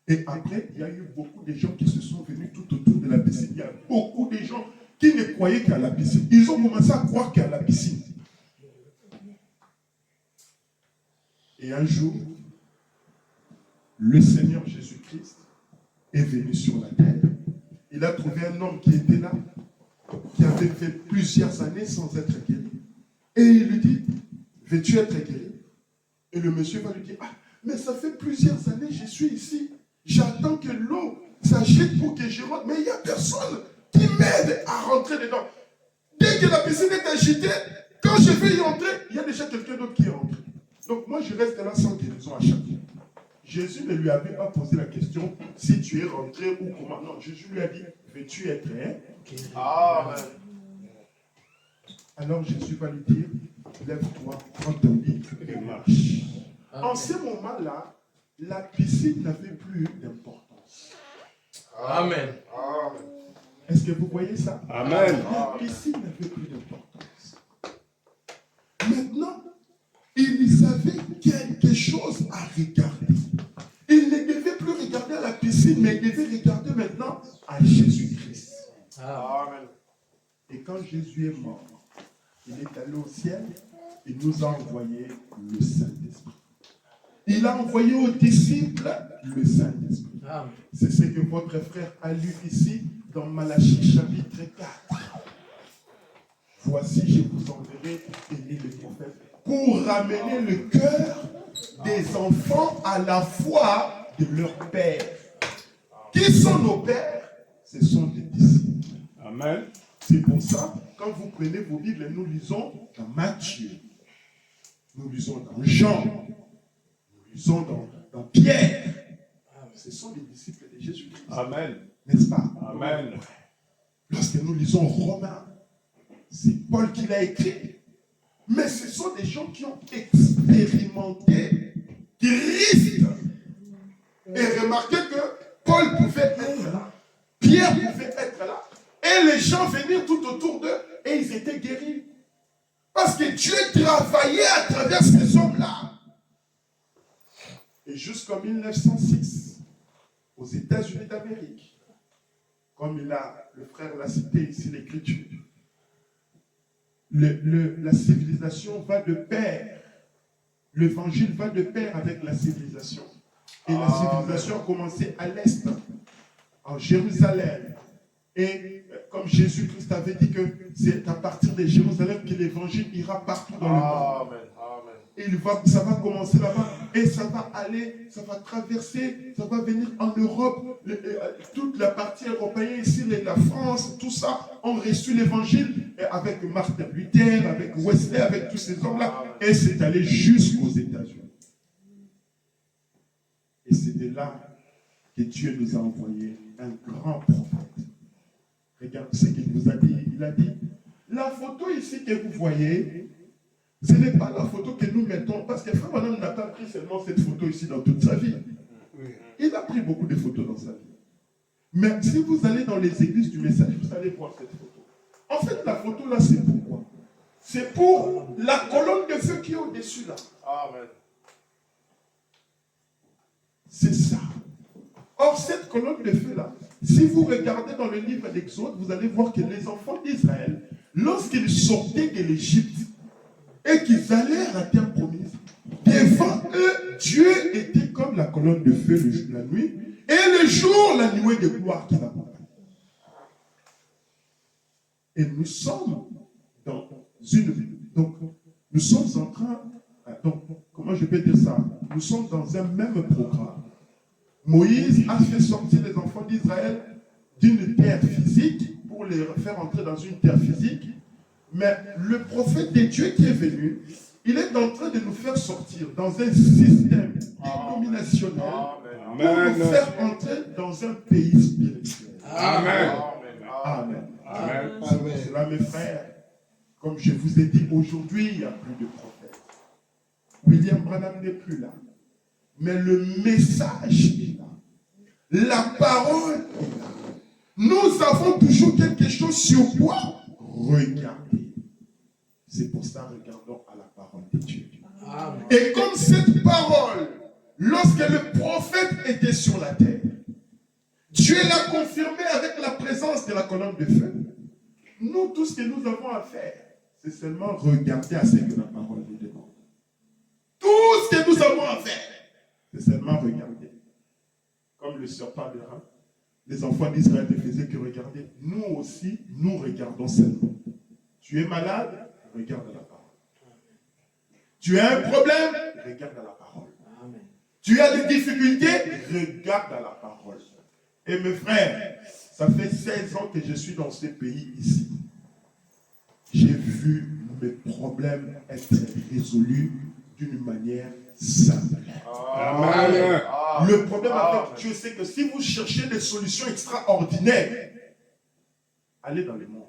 Et après, il y a eu beaucoup de gens qui se sont venus tout autour de la piscine. Il y a beaucoup de gens qui ne croyaient qu'à la piscine. Ils ont commencé à croire qu'à la piscine. Et un jour, le Seigneur Jésus-Christ est venu sur la terre. Il a trouvé un homme qui était là, qui avait fait plusieurs années sans être guéri. Et il lui dit, veux-tu être guéri? Et le monsieur va lui dire, ah, mais ça fait plusieurs années, je suis ici. J'attends que l'eau s'agite pour que je rentre. Mais il n'y a personne qui m'aide à rentrer dedans. Dès que la piscine est agitée, quand je vais y entrer, il y a déjà quelqu'un d'autre qui est rentré. Donc moi, je reste là sans guérison à chaque fois. Jésus ne lui avait pas posé la question si tu es rentré ou comment. Non, Jésus lui a dit, veux-tu être Amen. Alors Jésus va lui dire, lève-toi, prends ton lit et marche. En ce moment-là, la piscine n'avait plus d'importance. Amen. Est-ce que vous voyez ça? Amen. La piscine n'avait plus d'importance. Maintenant, ils avaient quelque chose à regarder. Ils ne devaient plus regarder à la piscine, mais ils devaient regarder maintenant à Jésus-Christ. Amen. Et quand Jésus est mort, il est allé au ciel, il nous a envoyé le Saint-Esprit. Il a envoyé aux disciples le Saint-Esprit. C'est ce que votre frère a lu ici dans Malachie chapitre 4. Voici, je vous enverrai, Élie le prophète, pour ramener le cœur des enfants à la foi de leur père. Qui sont nos pères? Ce sont des disciples. Amen. C'est pour ça, quand vous prenez vos Bibles, nous lisons dans Matthieu, nous lisons dans Jean, nous lisons dans Pierre. Ce sont les disciples de Jésus-Christ. Amen. N'est-ce pas? Amen. Lorsque nous lisons Romains, c'est Paul qui l'a écrit. Mais ce sont des gens qui ont expérimenté Christ. Et remarquez que Paul pouvait être là, Pierre pouvait être là, et les gens venaient tout autour d'eux, et ils étaient guéris. Parce que Dieu travaillait à travers ces hommes-là. Et jusqu'en 1906, aux États-Unis d'Amérique, comme le frère l'a cité ici, l'Écriture, la civilisation va de pair. L'évangile va de pair avec la civilisation. Et la civilisation a commencé à l'est, en Jérusalem. Et comme Jésus-Christ avait dit que c'est à partir de Jérusalem que l'évangile ira partout dans le monde. Amen. Amen. Et ça va commencer là-bas. Et ça va aller, ça va traverser, ça va venir en Europe. Toute la partie européenne ici, la France, tout ça, ont reçu l'évangile avec Martin Luther, avec Wesley, avec tous ces hommes-là. Et c'est allé jusqu'aux États-Unis. Et c'est de là que Dieu nous a envoyé un grand prophète. Regardez ce qu'il nous a dit. Il a dit, la photo ici que vous voyez, ce n'est pas la photo que nous mettons, parce que Frère Branham n'a pas pris seulement cette photo ici dans toute sa vie. Il a pris beaucoup de photos dans sa vie. Mais si vous allez dans les églises du message, vous allez voir cette photo. En fait, la photo là, c'est pourquoi? C'est pour la colonne de feu qui est au-dessus là. Amen. C'est ça. Or, cette colonne de feu là, si vous regardez dans le livre d'Exode, vous allez voir que les enfants d'Israël, lorsqu'ils sortaient de l'Égypte et qu'ils allaient à la terre promise, devant eux, Dieu était comme la colonne de feu la nuit, et le jour, la nuée de gloire qui l'accompagne. Et nous sommes dans Donc, nous sommes en train, donc, comment je peux dire ça? Nous sommes dans un même programme. Moïse a fait sortir les enfants d'Israël d'une terre physique pour les faire entrer dans une terre physique. Mais le prophète de Dieu qui est venu, il est en train de nous faire sortir dans un système dénominationnel pour nous faire entrer dans un pays spirituel. Amen. Amen. Amen. Amen. Cela, mes frères, comme je vous ai dit, aujourd'hui, il n'y a plus de prophète. William Branham n'est plus là. Mais le message est là. La parole est là. Nous avons toujours quelque chose sur quoi regarder. C'est pour ça, regardons à la parole de Dieu. Amen. Et comme cette parole, lorsque le prophète était sur la terre, Dieu l'a confirmé avec la présence de la colonne de feu. Nous, tout ce que nous avons à faire, c'est seulement regarder à ce que la parole nous demande. Tout ce que nous avons à faire, c'est seulement regarder. Comme le serpent de Ram, les enfants d'Israël ne faisaient que regarder. Nous aussi, nous regardons seulement. Tu es malade, regarde à la parole. Tu as un problème, regarde à la parole. Amen. Tu as des difficultés, regarde à la parole. Et mes frères, ça fait 16 ans que je suis dans ce pays ici. J'ai vu mes problèmes être résolus d'une manière simple. Amen. Le problème avec Dieu, c'est que si vous cherchez des solutions extraordinaires, allez dans le monde.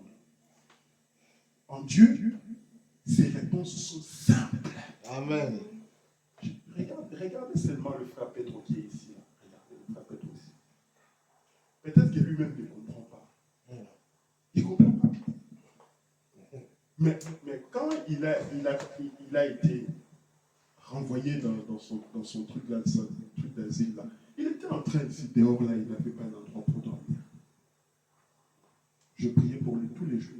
En Dieu, ces réponses sont simples. Amen. Regardez seulement le frère Pedro qui est ici. Là. Regardez le frère Pedro ici. Peut-être que lui-même ne comprend pas. Il ne comprend pas. Mais quand il a été renvoyé dans son truc là, son truc d'asile là, il était en train ici dehors là, il n'avait pas un endroit pour dormir. Je priais pour lui tous les jours.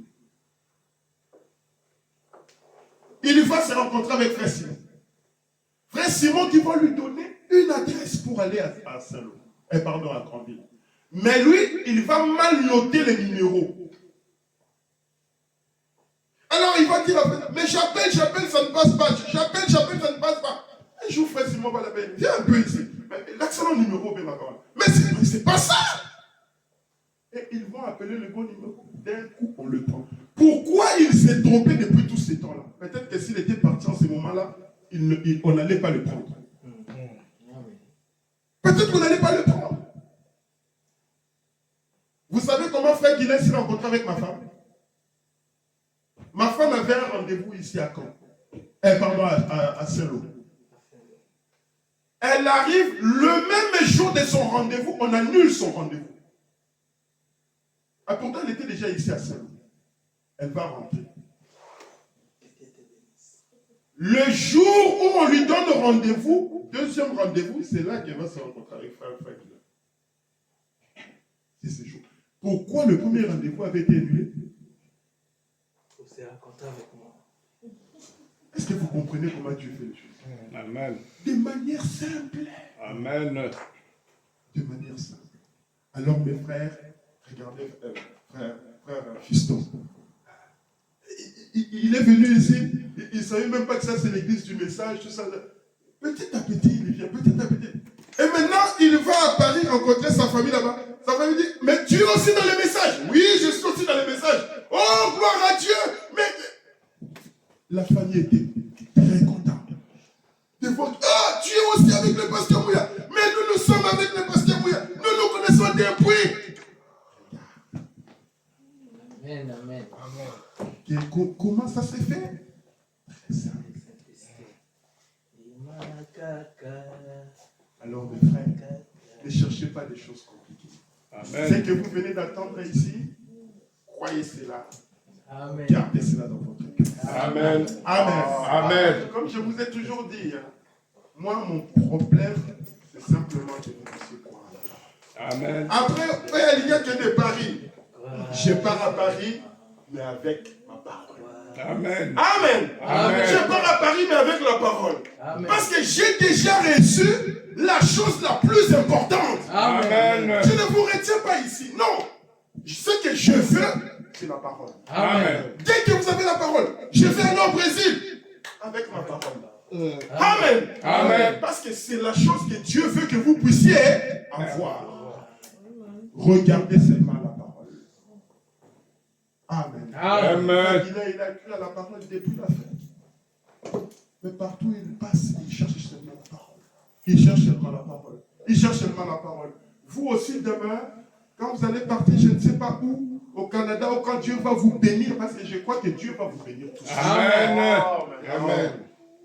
Il va se rencontrer avec Frère Simon. Frère Simon qui va lui donner une adresse pour aller à Saint-Lô. Pardon, à Grandville. Mais lui, il va mal noter les numéros. Alors il va dire, mais j'appelle, ça ne passe pas. J'appelle, ça ne passe pas. Un jour, Frère Simon va l'appeler. Viens un peu ici. L'accent numéro, bien encore. Mais c'est pas ça. Et ils vont appeler le bon numéro. D'un coup, on le prend. Pourquoi il s'est trompé depuis tous ces temps-là? Peut-être que s'il était parti en ce moment-là, on n'allait pas le prendre. Peut-être qu'on n'allait pas le prendre. Vous savez comment Frère Guinness s'est rencontré avec ma femme? Ma femme avait un rendez-vous ici à Caen. À Saint-Lô. Elle arrive le même jour de son rendez-vous, on annule son rendez-vous. Ah, pourtant, elle était déjà ici à Saint-Lô. Elle va rentrer. Le jour où on lui donne rendez-vous, deuxième rendez-vous, c'est là qu'elle va se rencontrer avec Frère Guinness. C'est ce jour. Pourquoi le premier rendez-vous avait été annulé? Faut se rencontrer avec moi. Est-ce que vous comprenez comment Dieu fait les choses? Amen. De manière simple. Amen. De manière simple. Alors mes frères, regardez, frère Fiston. Il est venu ici, il ne savait même pas que ça c'est l'église du message, tout ça. Petit à petit, il vient, petit à petit. Et maintenant, il va à Paris rencontrer sa famille là-bas. Sa famille dit, mais tu es aussi dans les messages. Oui, je suis aussi dans les messages. Oh, gloire à Dieu. Mais la famille était très contente de voir, ah, tu es aussi avec le pasteur Mouya. Mais nous sommes avec le pasteur Mouya. Nous connaissons depuis. Amen, amen. Comment ça s'est fait? Très simple. Alors mes frères, ne cherchez pas des choses compliquées. Amen. Ce que vous venez d'attendre ici, croyez cela. Amen. Gardez cela dans votre cœur. Amen. Amen. Amen. Comme je vous ai toujours dit, moi mon problème, c'est simplement que vous puissiez croire. Amen. Après, il y a que de Paris. Je pars à Paris, mais avec ma parole. Amen. Amen. Amen. Je pars à Paris, mais avec la parole. Amen. Parce que j'ai déjà reçu la chose la plus importante. Amen. Je ne vous retiens pas ici. Non. Ce que je veux, c'est la parole. Amen. Dès que vous avez la parole, je vais aller au Brésil avec ma parole. Amen. Amen. Parce que c'est la chose que Dieu veut que vous puissiez avoir. Regardez seulement la parole. Amen. Amen. Il a cru à la parole depuis la fête. Mais partout où il passe, il cherche seulement la parole. Il cherche seulement la parole. Il cherche seulement la parole. Vous aussi demain, quand vous allez partir, je ne sais pas où, au Canada, ou quand Dieu va vous bénir, parce que je crois que Dieu va vous bénir tous. Amen. Amen.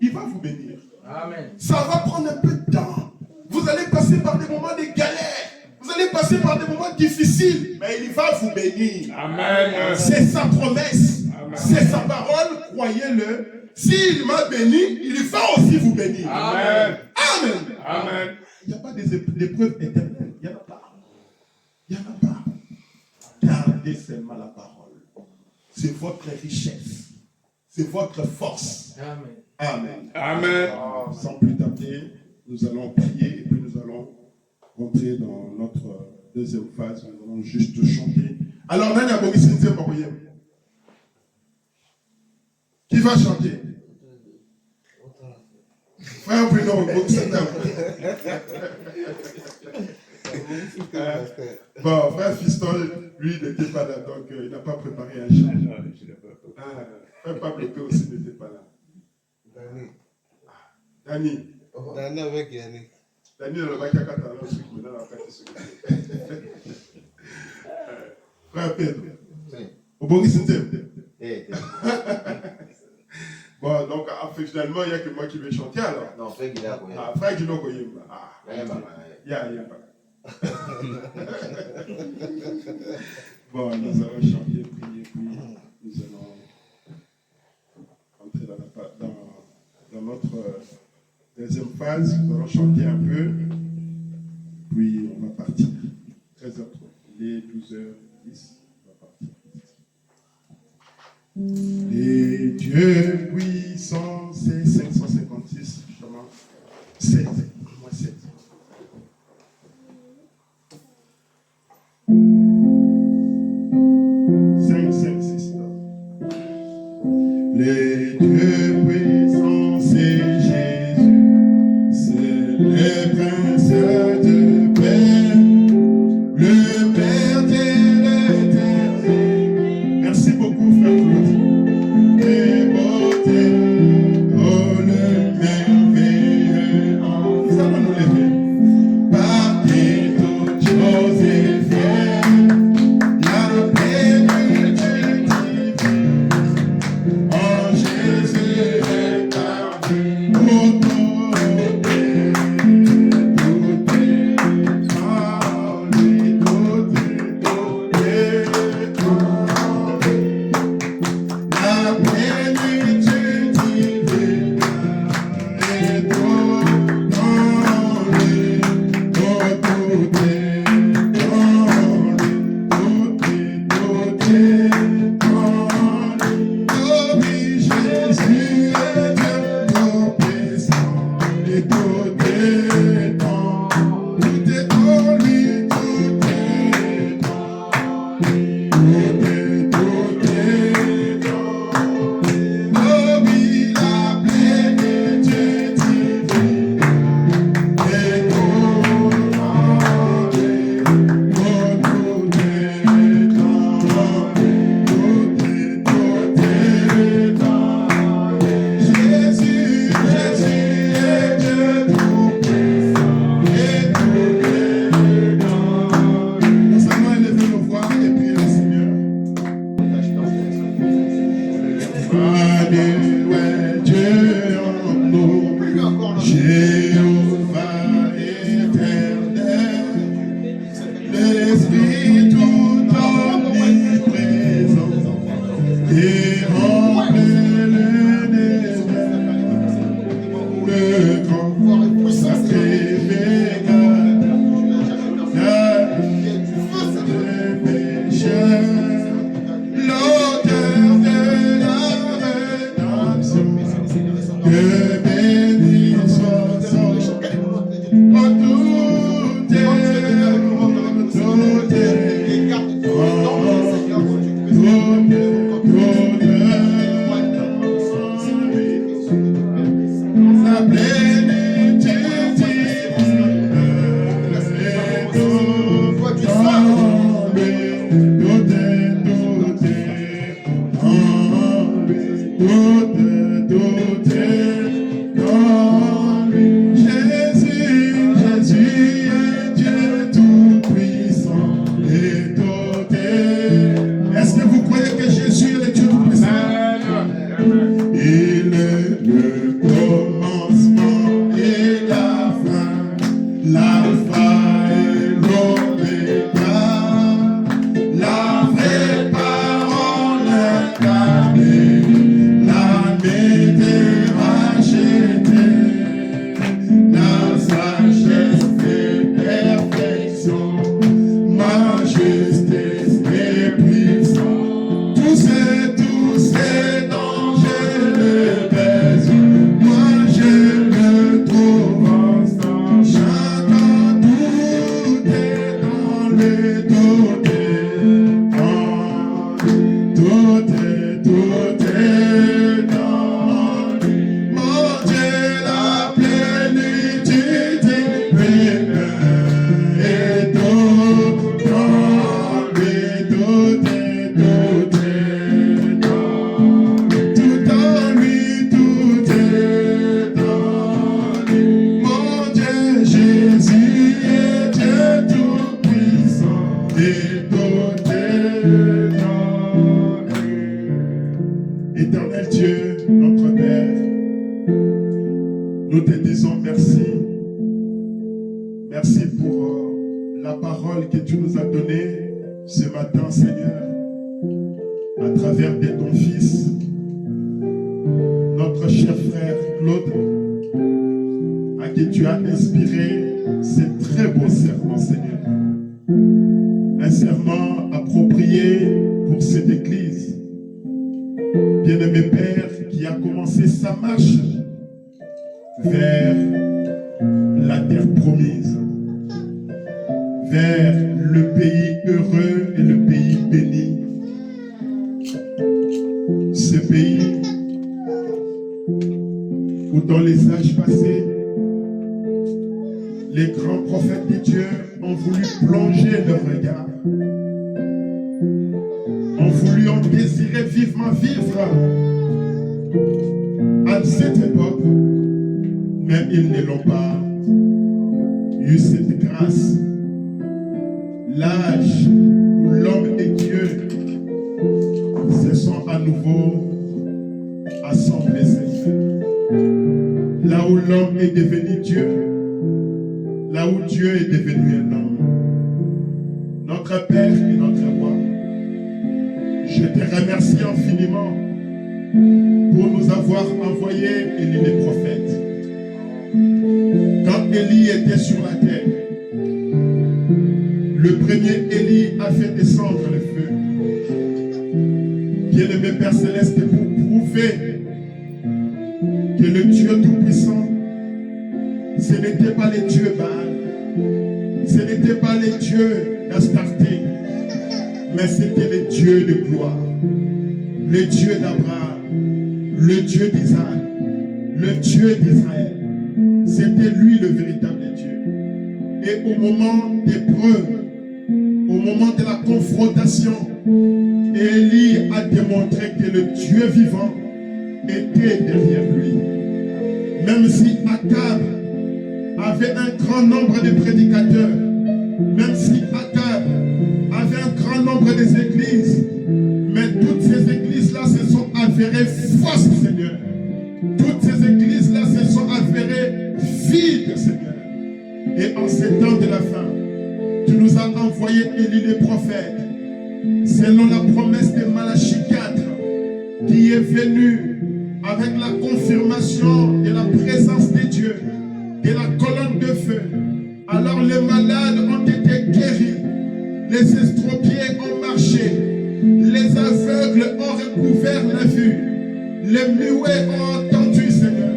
Il va vous bénir. Amen. Ça va prendre un peu de temps. Vous allez passer par des moments de galère. Vous allez passer par des moments difficiles. Mais il va vous bénir. Amen. C'est sa promesse. Amen. C'est sa parole. Croyez-le. S'il m'a béni, il va aussi vous bénir. Amen. Amen. Amen. Il n'y a pas d'épreuves éternelles. Il n'y en a pas. Il n'y en a pas. Gardez seulement la parole. C'est votre richesse. C'est votre force. Amen. Amen. Amen. Sans plus tarder, nous allons prier et puis nous allons rentrer dans notre deuxième phase. Nous allons juste chanter. Alors, Nanya Bogisinze Baboyem. Qui va chanter? Frère Bruno, bon, frère Fistol, lui, il n'était pas là, donc il n'a pas préparé un chant. Frère Pablo aussi n'était pas là. Dani. Dani avec Yannick. Dani, on va faire frère Pedro. Au Boris Bon, donc finalement, il n'y a que moi qui vais chanter alors. Non, frère Guilla. Frère Guilla Koyemba. Bon, nous allons chanter, prier, puis nous allons entrer dans notre deuxième phase. Nous allons chanter un peu, puis on va partir. 13h30, il est 12h10, on va partir. Les dieux puissants, c'est 556, justement, 7, moins 7. Les dieux puissants, c'est Jésus, c'est le prince de paix, le Père de l'éternel. Merci beaucoup, frère Claude. Et beauté, oh le merveilleux ange. Nous allons nous lever. Par qui toute chose est fière. la vraie parole incarnée, l'âme était rachetée, la sagesse et perfection, majesté et puissance, tous ces dangers le baisent, moi je le trouve ensemble, chacun tout est dans le tout est dans mon Dieu, la plénitude et tout dans lui, tout est tout en lui, tout est dans lui. Mon Dieu, Jésus est Dieu tout-puissant et tout est dans lui. Éternel Dieu, notre Père, nous te disons merci. Merci pour la parole que tu nous as donnée ce matin, Seigneur, à travers de ton Fils, notre cher frère Claude, à qui tu as inspiré ces très beaux serments, Seigneur. Un serment approprié pour cette Église. Bien-aimé Père, qui a commencé sa marche vers la terre promise, vers le pays heureux et le pays béni. Ce pays où dans les âges passés, les grands prophètes de Dieu ont voulu plonger leur regard, ont voulu en désirer vivement vivre à cette époque, mais ils ne l'ont pas eu cette grâce. L'âge où l'homme et Dieu se sont à nouveau assemblés, Seigneur. Là où l'homme est devenu Dieu, là où Dieu est devenu un homme. Notre Père et notre Roi, je te remercie infiniment pour nous avoir envoyé Élie le prophète. Quand Élie était sur la terre, le premier Élie a fait descendre le feu. Bien-aimé Père Céleste, pour prouver que le Dieu Tout-Puissant, ce n'était pas le Dieu Baal, ce n'était pas le Dieu d'Astarté, mais c'était le Dieu de gloire, le Dieu d'Abraham, le Dieu d'Isaac, le Dieu d'Israël. C'était lui le véritable Dieu. Et au moment d'épreuve, au moment de la confrontation, Élie a démontré que le Dieu vivant était derrière lui. Même si Akab avait un grand nombre de prédicateurs, même si Akab avait un grand nombre d'églises, mais toutes ces églises-là se sont avérées fausses, Seigneur. Toutes ces églises-là se sont avérées vides, Seigneur. Et en ces temps de la fin, tu nous as envoyé Élie le prophète, selon la promesse de Malachie 4, qui est venu avec la confirmation de la présence de Dieu, de la colonne de feu. Alors les malades ont été guéris, les estropiés ont marché, les aveugles ont recouvert la vue, les muets ont entendu, Seigneur,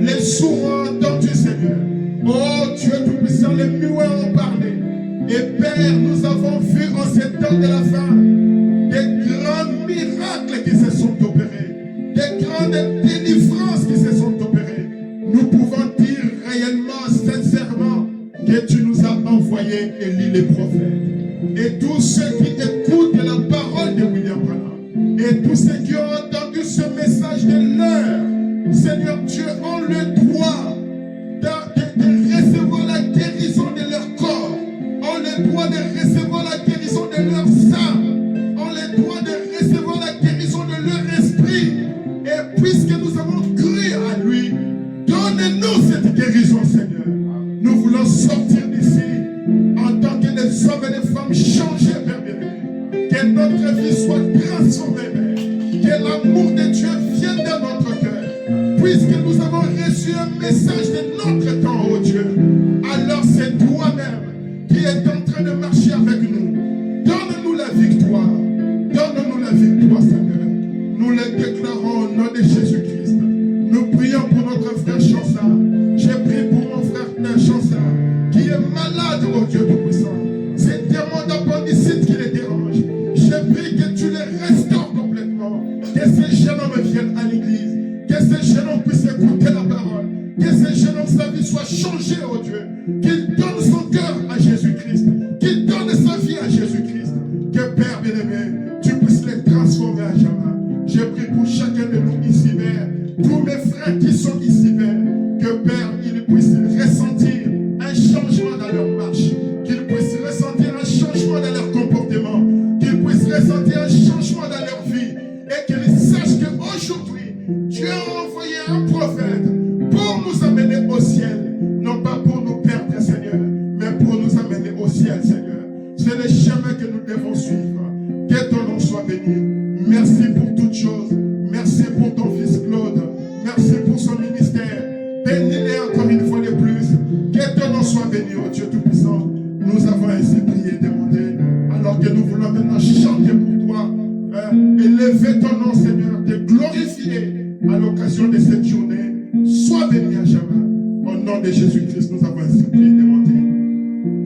les sourds ont entendu, Seigneur. Oh Dieu Tout-Puissant, les muets ont parlé. Et Père, nous avons vu en ces temps de la fin des grands miracles qui se sont opérés, des grandes délivrances qui se sont opérées. Nous pouvons dire réellement, sincèrement, que tu nous as envoyé Élie le prophète. Et tous ceux qui écoutent la parole de William Branham, et tous ceux qui ont entendu ce message de l'heure, Seigneur Dieu, ont le droit de recevoir la guérison de leur corps, ont le droit de recevoir la guérison de leur sang, ont le droit de recevoir la guérison de leur esprit. Et puisque nous avons cru à lui, donne-nous cette guérison, Seigneur. Nous voulons sortir d'ici en tant que des hommes et des notre vie soit transformée, Père. Que l'amour de Dieu vienne dans notre cœur. Puisque nous avons reçu un message de notre temps, oh Dieu, alors c'est toi-même qui es en train de marcher avec nous. Donne-nous la victoire. Donne-nous la victoire, Seigneur. Nous le déclarons au nom de Jésus-Christ. Nous prions pour notre frère Chansa. J'ai prié pour mon frère Chansa, qui est malade, oh Dieu Tout-Puissant. C'est démon d'appendicite qui les dérange. J'ai prié que tu les restaures complètement. Que ces jeunes hommes viennent à l'église. Que ces jeunes hommes puissent écouter la parole. Que ces jeunes hommes, sa vie soit changée, oh Dieu. Qu'il donne son cœur à Jésus-Christ. Qu'il donne sa vie à Jésus-Christ. Que Père bien-aimé, tu puisses les transformer à jamais. Je prie pour chacun de nous ici, Père. Tous mes frères qui sont ici, Père. Que Père, ils puissent ressentir un changement dans leur marche. Qu'ils puissent ressentir un changement dans leur comportement. Qu'ils puissent ressentir un changement dans leur vie. Et qu'ils sachent qu'aujourd'hui, Dieu a envoyé un prophète pour nous amener au ciel. Non pas pour nous perdre, Seigneur, mais pour nous amener au ciel, Seigneur. C'est le chemin que nous devons suivre. Que ton nom soit béni. Merci pour toutes choses. Merci pour ton fils Claude. Merci pour son ministère. Bénis-les encore une fois de plus. Que ton nom soit béni, oh Dieu Tout-Puissant. Nous avons ainsi prié et demandé. Alors que nous voulons maintenant chanter pour toi. Élever ton nom, Seigneur. Te glorifier à l'occasion de cette journée. Sois béni à jamais. Au nom de Jésus-Christ, nous avons ainsi prié et demandé.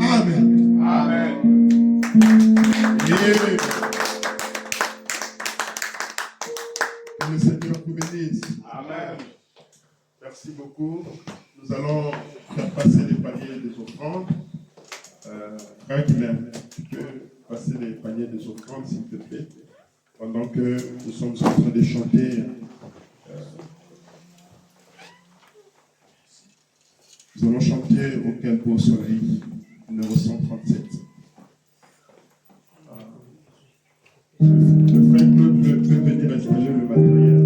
Amen. Amen. Et que le Seigneur vous bénisse. Amen. Merci beaucoup. Nous allons faire passer les paniers des offrandes. Frère Guilain, tu peux passer les paniers des offrandes, s'il te plaît, pendant que nous sommes en train de chanter. Nous allons chanter Au quel beau soleil, numéro 137. Le frère Claude peut venir installer le matériel.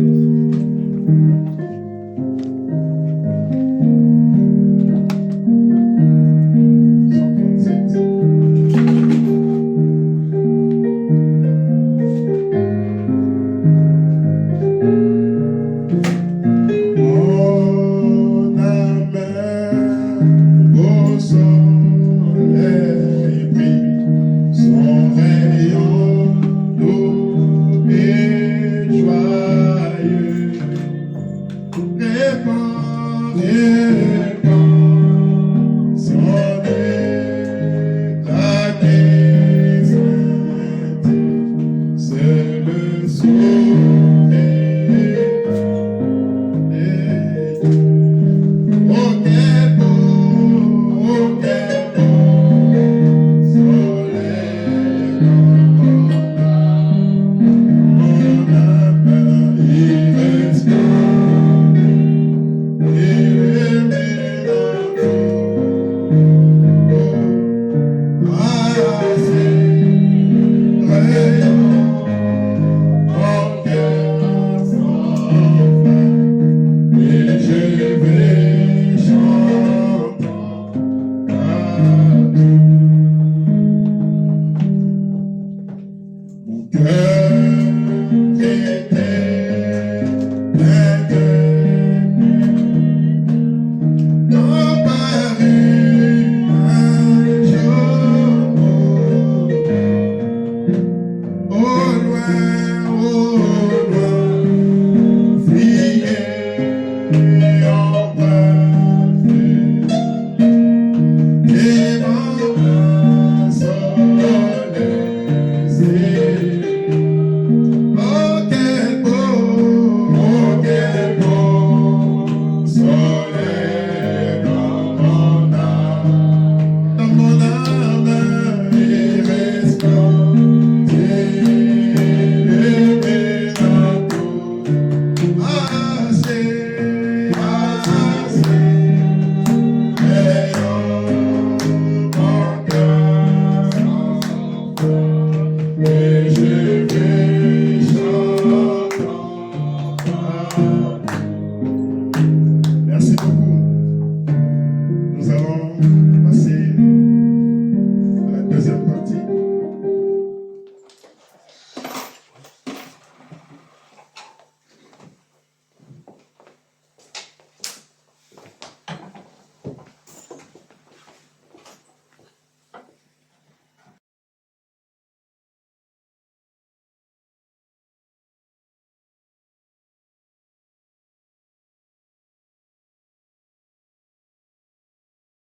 Deuxième partie.